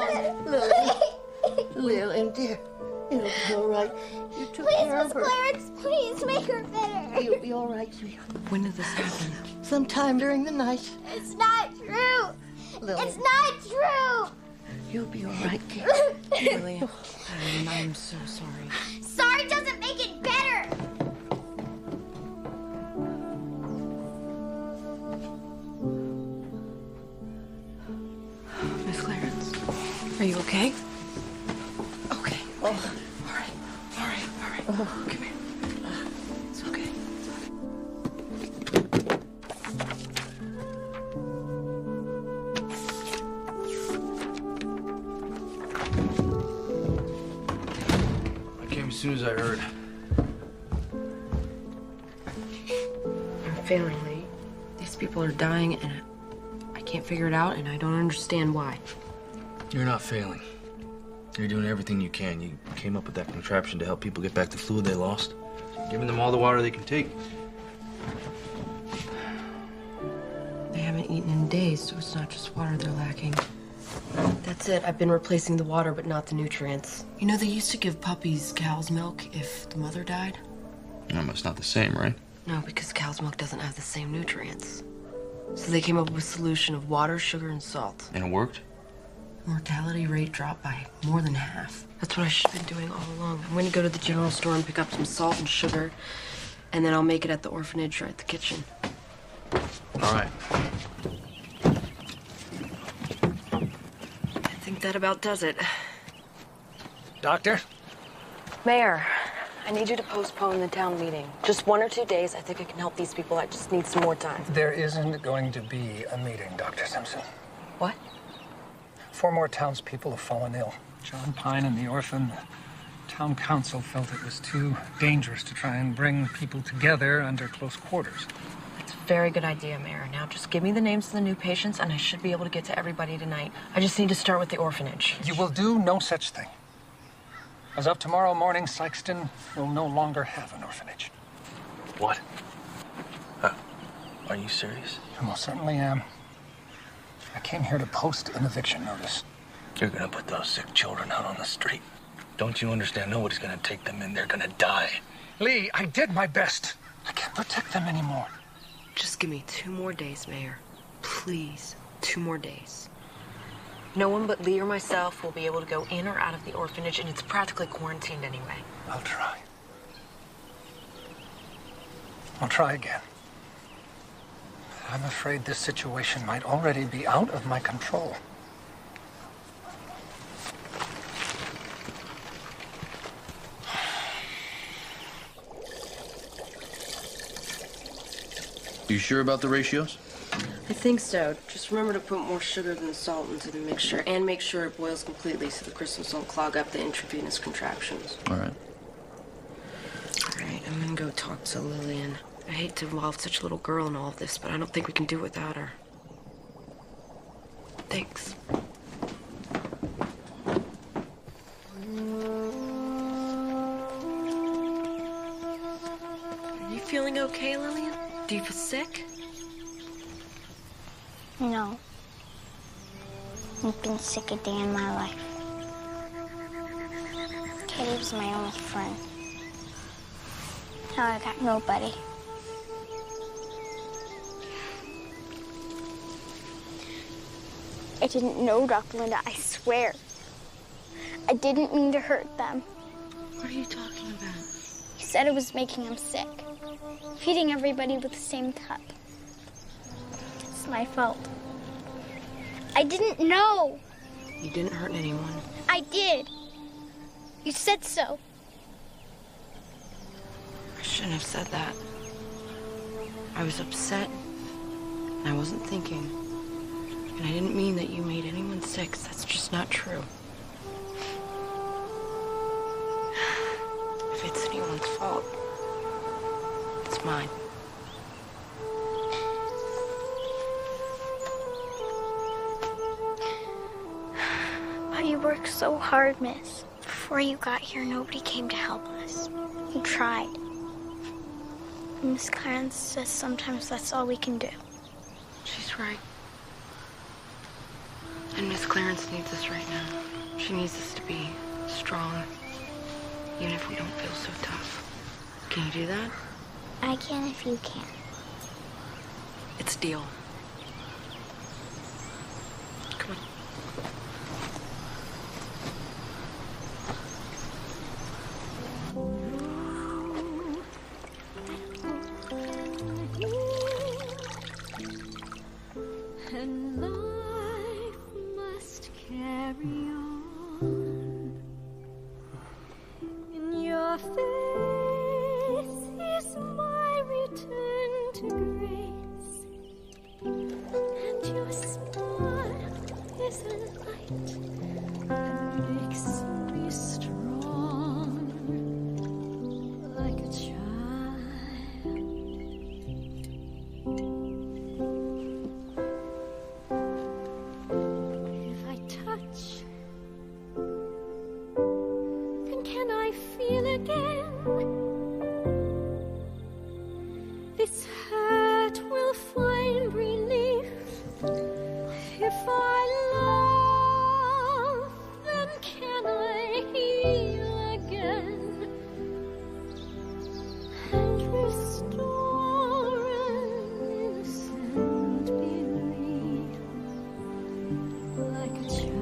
Lillian, dear. It'll be all right. You took please, care of Miss her. Clarence, please make her better. You'll be all right, sweetheart. When did this happen? Sometime during the night. It's not true. Lillian. It's not true. You'll be all right, dear. Really? I'm so sorry. Sorry doesn't make it better. Miss Clarence, are you okay? Okay. Oh. All right. Oh. Come here. It's okay. I came as soon as I heard. I'm failing, Lee. These people are dying, and I can't figure it out, and I don't understand why. You're not failing. You're doing everything you can. You came up with that contraption to help people get back the fluid they lost. Giving them all the water they can take. They haven't eaten in days, so it's not just water they're lacking. That's it. I've been replacing the water, but not the nutrients. You know, they used to give puppies cow's milk if the mother died. No, it's not the same, right? No, because cow's milk doesn't have the same nutrients. So they came up with a solution of water, sugar, and salt. And it worked? Mortality rate dropped by more than half. That's what I should have been doing all along. I'm going to go to the general store and pick up some salt and sugar, and then I'll make it at the orphanage or at the kitchen. All right. I think that about does it. Doctor? Mayor, I need you to postpone the town meeting. Just 1 or 2 days. I think I can help these people. I just need some more time. There isn't going to be a meeting, Dr. Simpson. What? 4 more townspeople have fallen ill. John Pine and the orphan. The town council felt it was too dangerous to try and bring people together under close quarters. That's a very good idea, Mayor. Now just give me the names of the new patients, and I should be able to get to everybody tonight. I just need to start with the orphanage. You will do no such thing. As of tomorrow morning, Sykeston will no longer have an orphanage. What? Are you serious? I most certainly am. I came here to post an eviction notice. You're gonna put those sick children out on the street. Don't you understand? Nobody's gonna take them in. They're gonna die. Lee, I did my best. I can't protect them anymore. Just give me 2 more days, Mayor. Please, 2 more days. No one but Lee or myself will be able to go in or out of the orphanage, and it's practically quarantined anyway. I'll try. I'll try again. I'm afraid this situation might already be out of my control. You sure about the ratios? I think so. Just remember to put more sugar than salt into the mixture, and make sure it boils completely so the crystals don't clog up the intravenous contractions. All right. All right, I'm gonna go talk to Lillian. I hate to involve such a little girl in all of this, but I don't think we can do without her. Thanks. Are you feeling okay, Lillian? Do you feel sick? No. I've been sick a day in my life. Katie was my only friend. Now I got nobody. I didn't know, Dr. Linda, I swear. I didn't mean to hurt them. What are you talking about? He said it was making him sick. Feeding everybody with the same cup. It's my fault. I didn't know. You didn't hurt anyone. I did. You said so. I shouldn't have said that. I was upset, and I wasn't thinking. And I didn't mean that you made anyone sick. That's just not true. If it's anyone's fault, it's mine. But you worked so hard, miss. Before you got here, nobody came to help us. You tried. Miss Clarence says sometimes that's all we can do. She's right. And Miss Clarence needs us right now. She needs us to be strong, even if we don't feel so tough. Can you do that? I can if you can. It's a deal. Come on. And life must carry on. In your face is my return to grace, and your smile is a light that makes me strong, like a child. If I touch, then can I feel again? This hurt will find relief. If I love, then can I heal again and restore an innocent belief, like a child.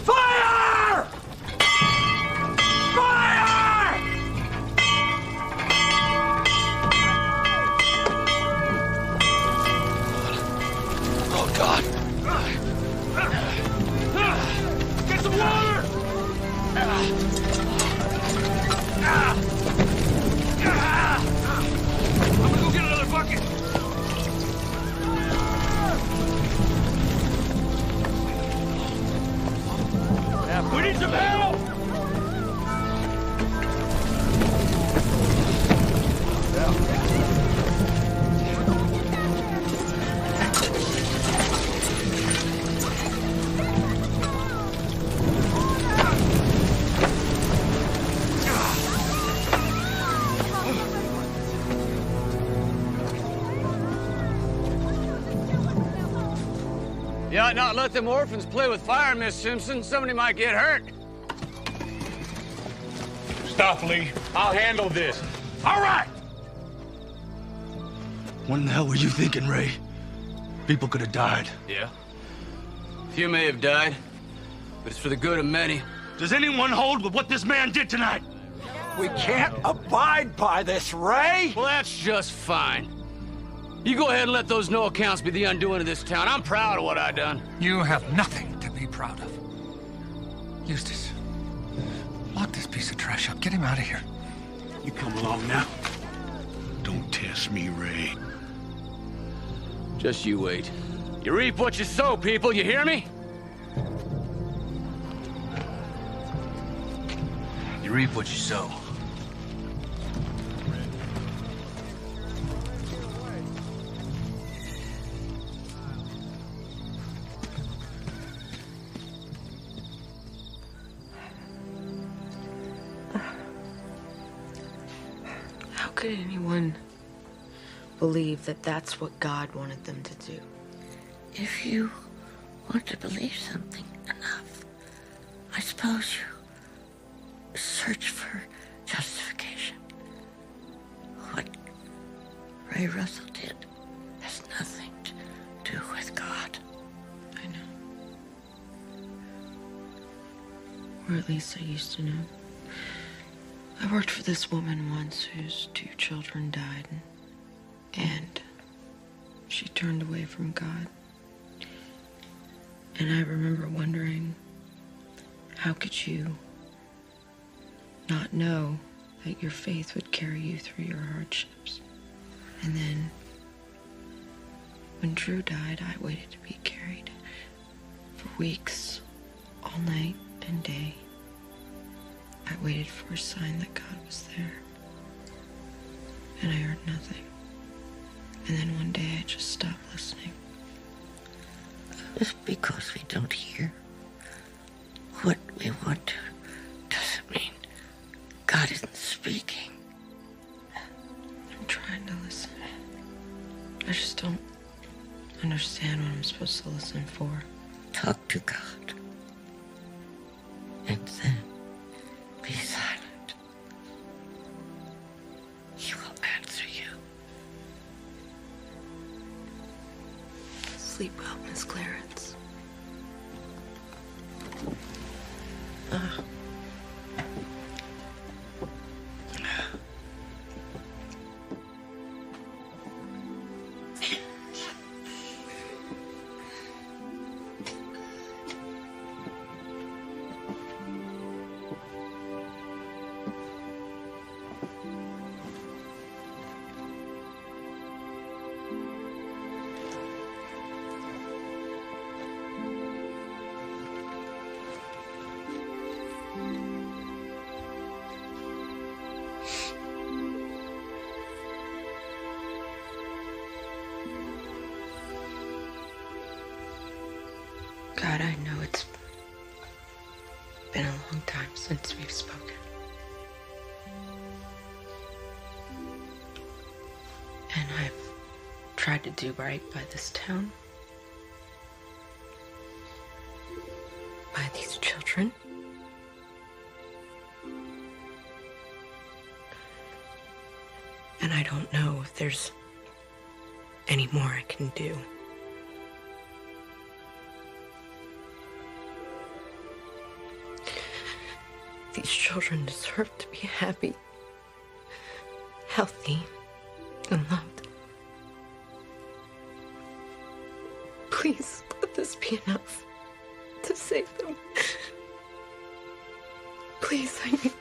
Fire! Fire! Oh, God. Get some water! I'm gonna go get another bucket. We need some help! You ought not let them orphans play with fire, Miss Simpson. Somebody might get hurt. Stop, Lee. I'll handle this. All right! What in the hell were you thinking, Ray? People could have died. Yeah. A few may have died, but it's for the good of many. Does anyone hold with what this man did tonight? We can't abide by this, Ray! Well, that's just fine. You go ahead and let those no accounts be the undoing of this town. I'm proud of what I done. You have nothing to be proud of. Eustace, lock this piece of trash up. Get him out of here. You come along now. Don't test me, Ray. Just you wait. You reap what you sow, people, you hear me? You reap what you sow. How could anyone believe that that's what God wanted them to do? If you want to believe something enough, I suppose you search for justification. What Ray Russell did has nothing to do with God. I know. Or at least I used to know. I worked for this woman once whose 2 children died, and she turned away from God. And I remember wondering, how could you not know that your faith would carry you through your hardships? And then, when Drew died, I waited to be carried for weeks, all night and day. I waited for a sign that God was there, and I heard nothing. And then one day I just stopped listening. Just because we don't hear what we want to doesn't mean God isn't speaking. I'm trying to listen. I just don't understand what I'm supposed to listen for. Talk to God. And then be silent. He will answer you. Sleep well, Miss Clarence. God, I know it's been a long time since we've spoken. And I've tried to do right by this town, by these children. And I don't know if there's any more I can do. These children deserve to be happy, healthy, and loved. Please let this be enough to save them. Please, I need you.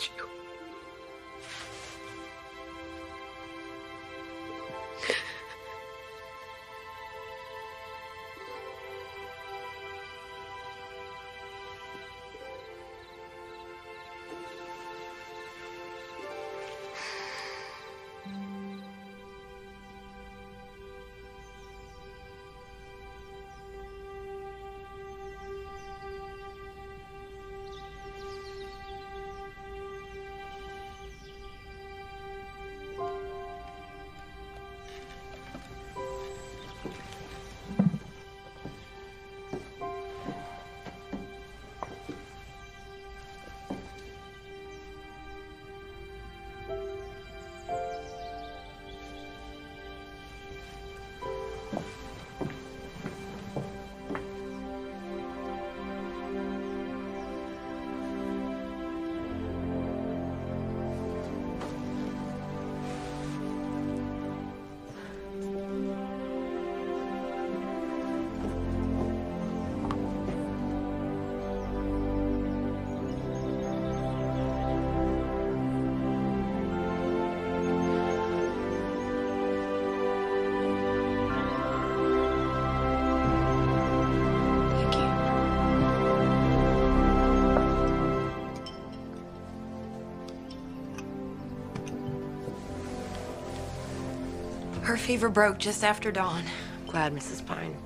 Her fever broke just after dawn. I'm glad, Mrs. Pine.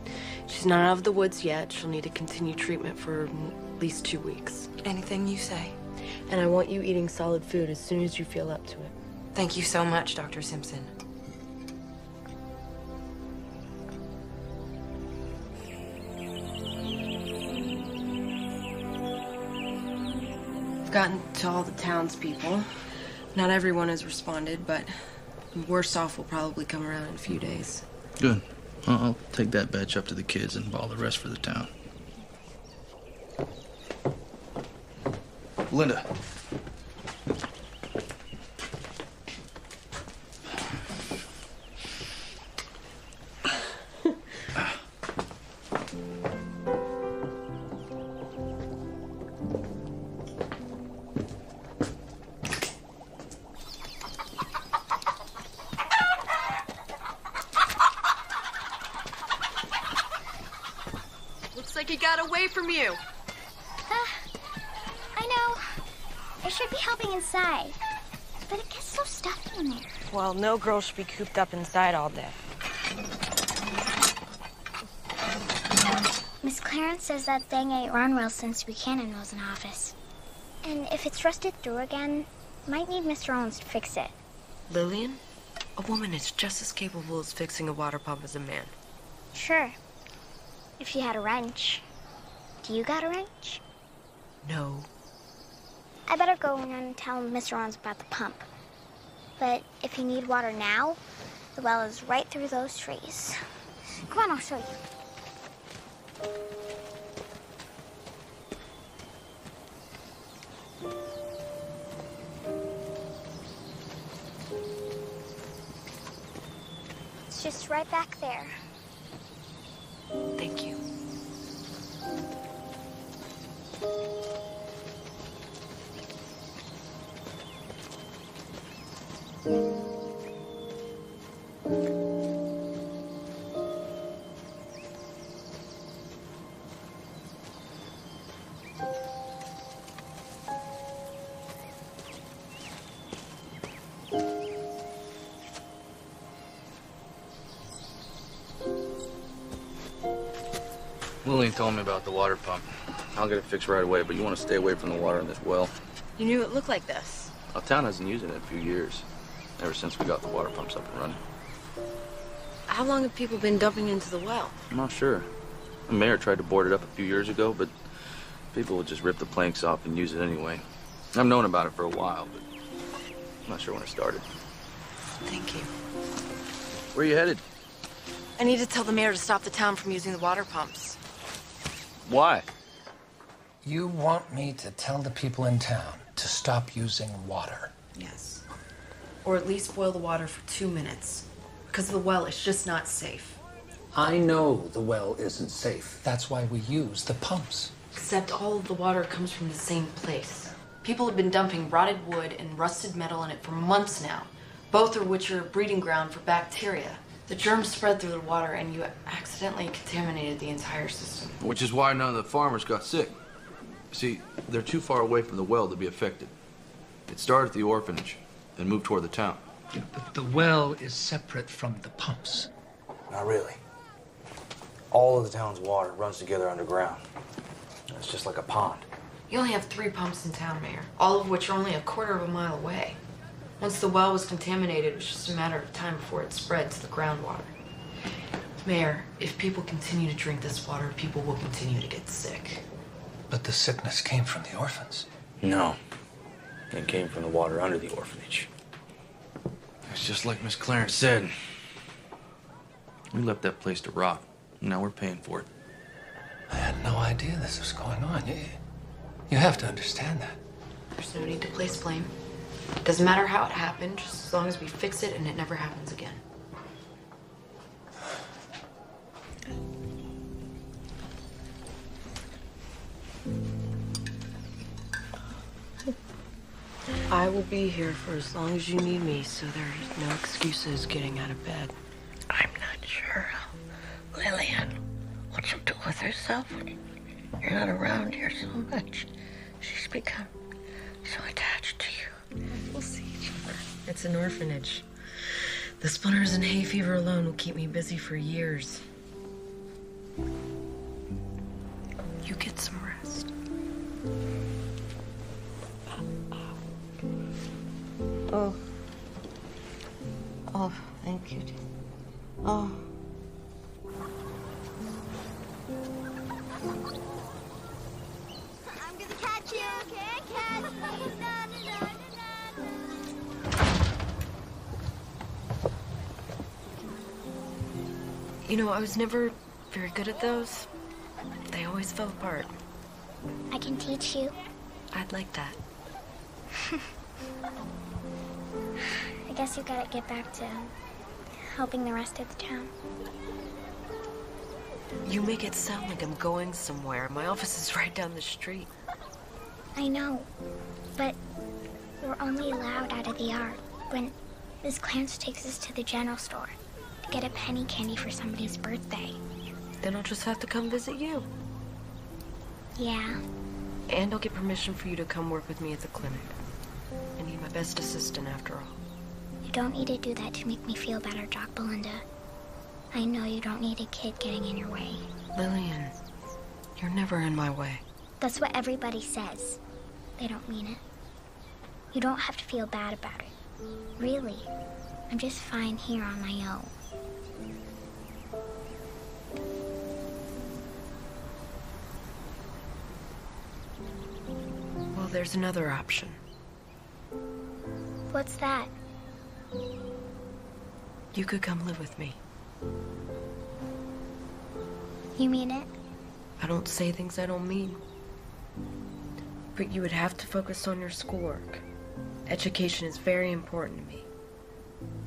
She's not out of the woods yet. She'll need to continue treatment for at least 2 weeks. Anything you say. And I want you eating solid food as soon as you feel up to it. Thank you so much, Dr. Simpson. I've gotten to all the townspeople. Not everyone has responded, but worse off will probably come around in a few days. Good. I'll take that batch up to the kids and ball the rest for the town. Belinda. Looks like he got away from you. I know. I should be helping inside, but it gets so stuffy in there. Well, no girl should be cooped up inside all day. Miss Clarence says that thing ain't run well since Buchanan was in office. And if it's rusted through again, might need Mr. Owens to fix it. Lillian, a woman is just as capable of fixing a water pump as a man. Sure. If she had a wrench. Do you got a wrench? No. I better go and tell Mr. Owens about the pump. But if you need water now, the well is right through those trees. Come on, I'll show you. It's just right back there. Thank you. Lillian told me about the water pump. I'll get it fixed right away, but you want to stay away from the water in this well. You knew it looked like this. Our town hasn't used it in a few years, ever since we got the water pumps up and running. How long have people been dumping into the well? I'm not sure. The mayor tried to board it up a few years ago, but people would just rip the planks off and use it anyway. I've known about it for a while, but I'm not sure when it started. Thank you. Where are you headed? I need to tell the mayor to stop the town from using the water pumps. Why? You want me to tell the people in town to stop using water? Yes. Or at least boil the water for 2 minutes. Because the well is just not safe. I know the well isn't safe. That's why we use the pumps. Except all of the water comes from the same place. People have been dumping rotted wood and rusted metal in it for months now, both of which are a breeding ground for bacteria. The germs spread through the water and you accidentally contaminated the entire system. Which is why none of the farmers got sick. See, they're too far away from the well to be affected. It started at the orphanage, then moved toward the town. Yeah, but the well is separate from the pumps. Not really. All of the town's water runs together underground. It's just like a pond. You only have 3 pumps in town, Mayor, all of which are only a quarter of a mile away. Once the well was contaminated, it was just a matter of time before it spread to the groundwater. Mayor, if people continue to drink this water, people will continue to get sick. But the sickness came from the orphans. No. It came from the water under the orphanage. It's just like Miss Clarence said. We left that place to rot. Now we're paying for it. I had no idea this was going on. You have to understand that. There's no need to place blame. Doesn't matter how it happened, just as long as we fix it and it never happens again. I will be here for as long as you need me, so there's no excuses getting out of bed. I'm not sure how Lillian what she'll do with herself when you're not around here so much. She's become so attached to you. We'll see each other. It's an orphanage. The splinters and hay fever alone will keep me busy for years. You get some rest. Oh. Oh, thank you. Oh. I'm gonna catch you. Can't catch me. Na, na, na, na, You know, I was never very good at those. They always fell apart. I can teach you. I'd like that. I guess you gotta get back to helping the rest of the town. You make it sound like I'm going somewhere. My office is right down the street. I know, but we're only allowed out of the yard when Miss Clarence takes us to the general store to get a penny candy for somebody's birthday. Then I'll just have to come visit you. Yeah. And I'll get permission for you to come work with me at the clinic. I need my best assistant after all. You don't need to do that to make me feel better, Doc Belinda. I know you don't need a kid getting in your way. Lillian, you're never in my way. That's what everybody says. They don't mean it. You don't have to feel bad about it. Really. I'm just fine here on my own. Well, there's another option. What's that? You could come live with me. You mean it? I don't say things I don't mean. But you would have to focus on your schoolwork. Education is very important to me.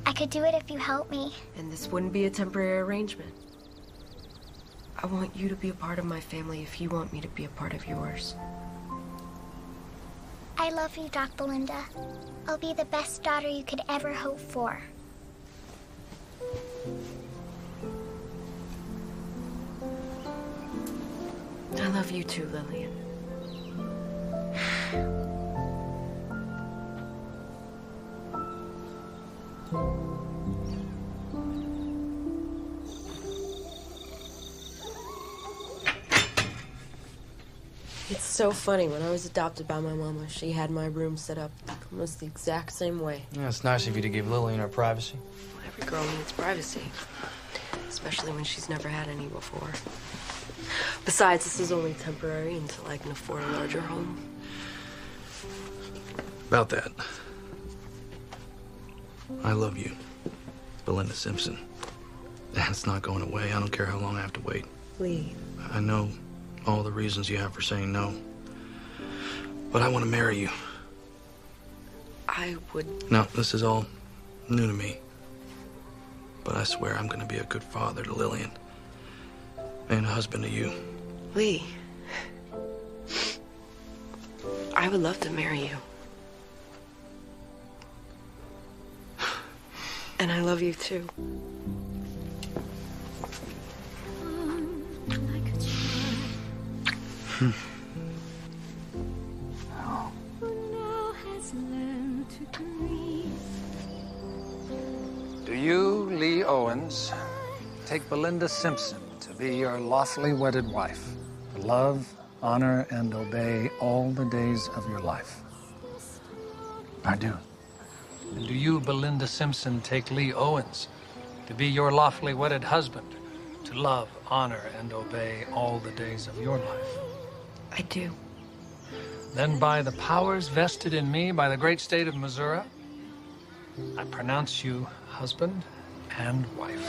I could do it if you help me. And this wouldn't be a temporary arrangement. I want you to be a part of my family if you want me to be a part of yours. I love you, Doc Belinda. I'll be the best daughter you could ever hope for. I love you too, Lillian. It's so funny. When I was adopted by my mama, she had my room set up almost the exact same way. Yeah, it's nice of you to give Lillian her privacy. Every girl needs privacy, especially when she's never had any before. Besides, this is only temporary until I can afford a larger home. About that. I love you, Belinda Simpson. That's not going away. I don't care how long I have to wait. Lee. I know all the reasons you have for saying no. But I want to marry you. I would... No, this is all new to me. But I swear I'm going to be a good father to Lillian. And a husband to you. Lee. I would love to marry you. And I love you too. Do you, Lee Owens, take Belinda Simpson to be your lawfully wedded wife, to love, honor, and obey all the days of your life? I do. And do you, Belinda Simpson, take Lee Owens to be your lawfully wedded husband, to love, honor, and obey all the days of your life? I do. Then by the powers vested in me by the great state of Missouri, I pronounce you husband and wife.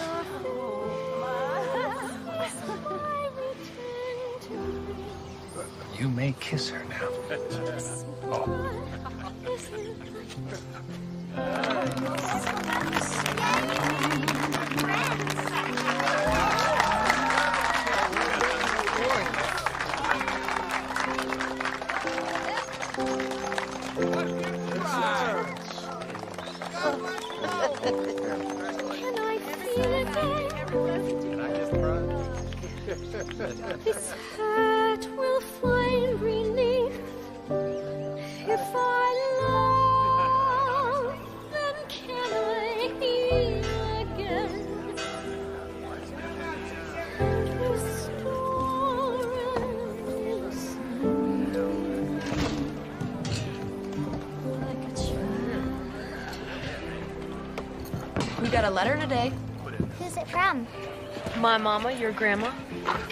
You may kiss her now. Oh. This hurt will find relief if I love, then can I heal a letter today. Who's it from? My mama, your grandma.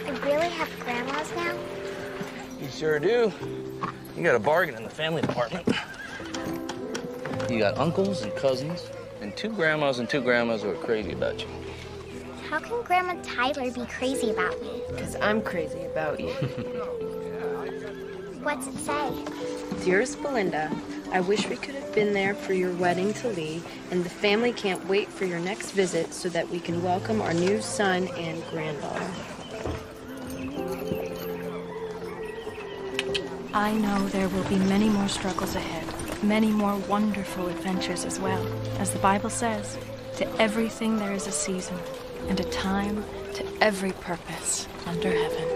We really have grandmas now? You sure do. You got a bargain in the family department. You got uncles and cousins, and two grandmas who are crazy about you. How can Grandma Tyler be crazy about me? Because I'm crazy about you. What's it say? Dearest Belinda, I wish we could have been there for your wedding to Lee, and the family can't wait for your next visit so that we can welcome our new son and granddaughter. I know there will be many more struggles ahead, many more wonderful adventures as well. As the Bible says, to everything there is a season, and a time to every purpose under heaven.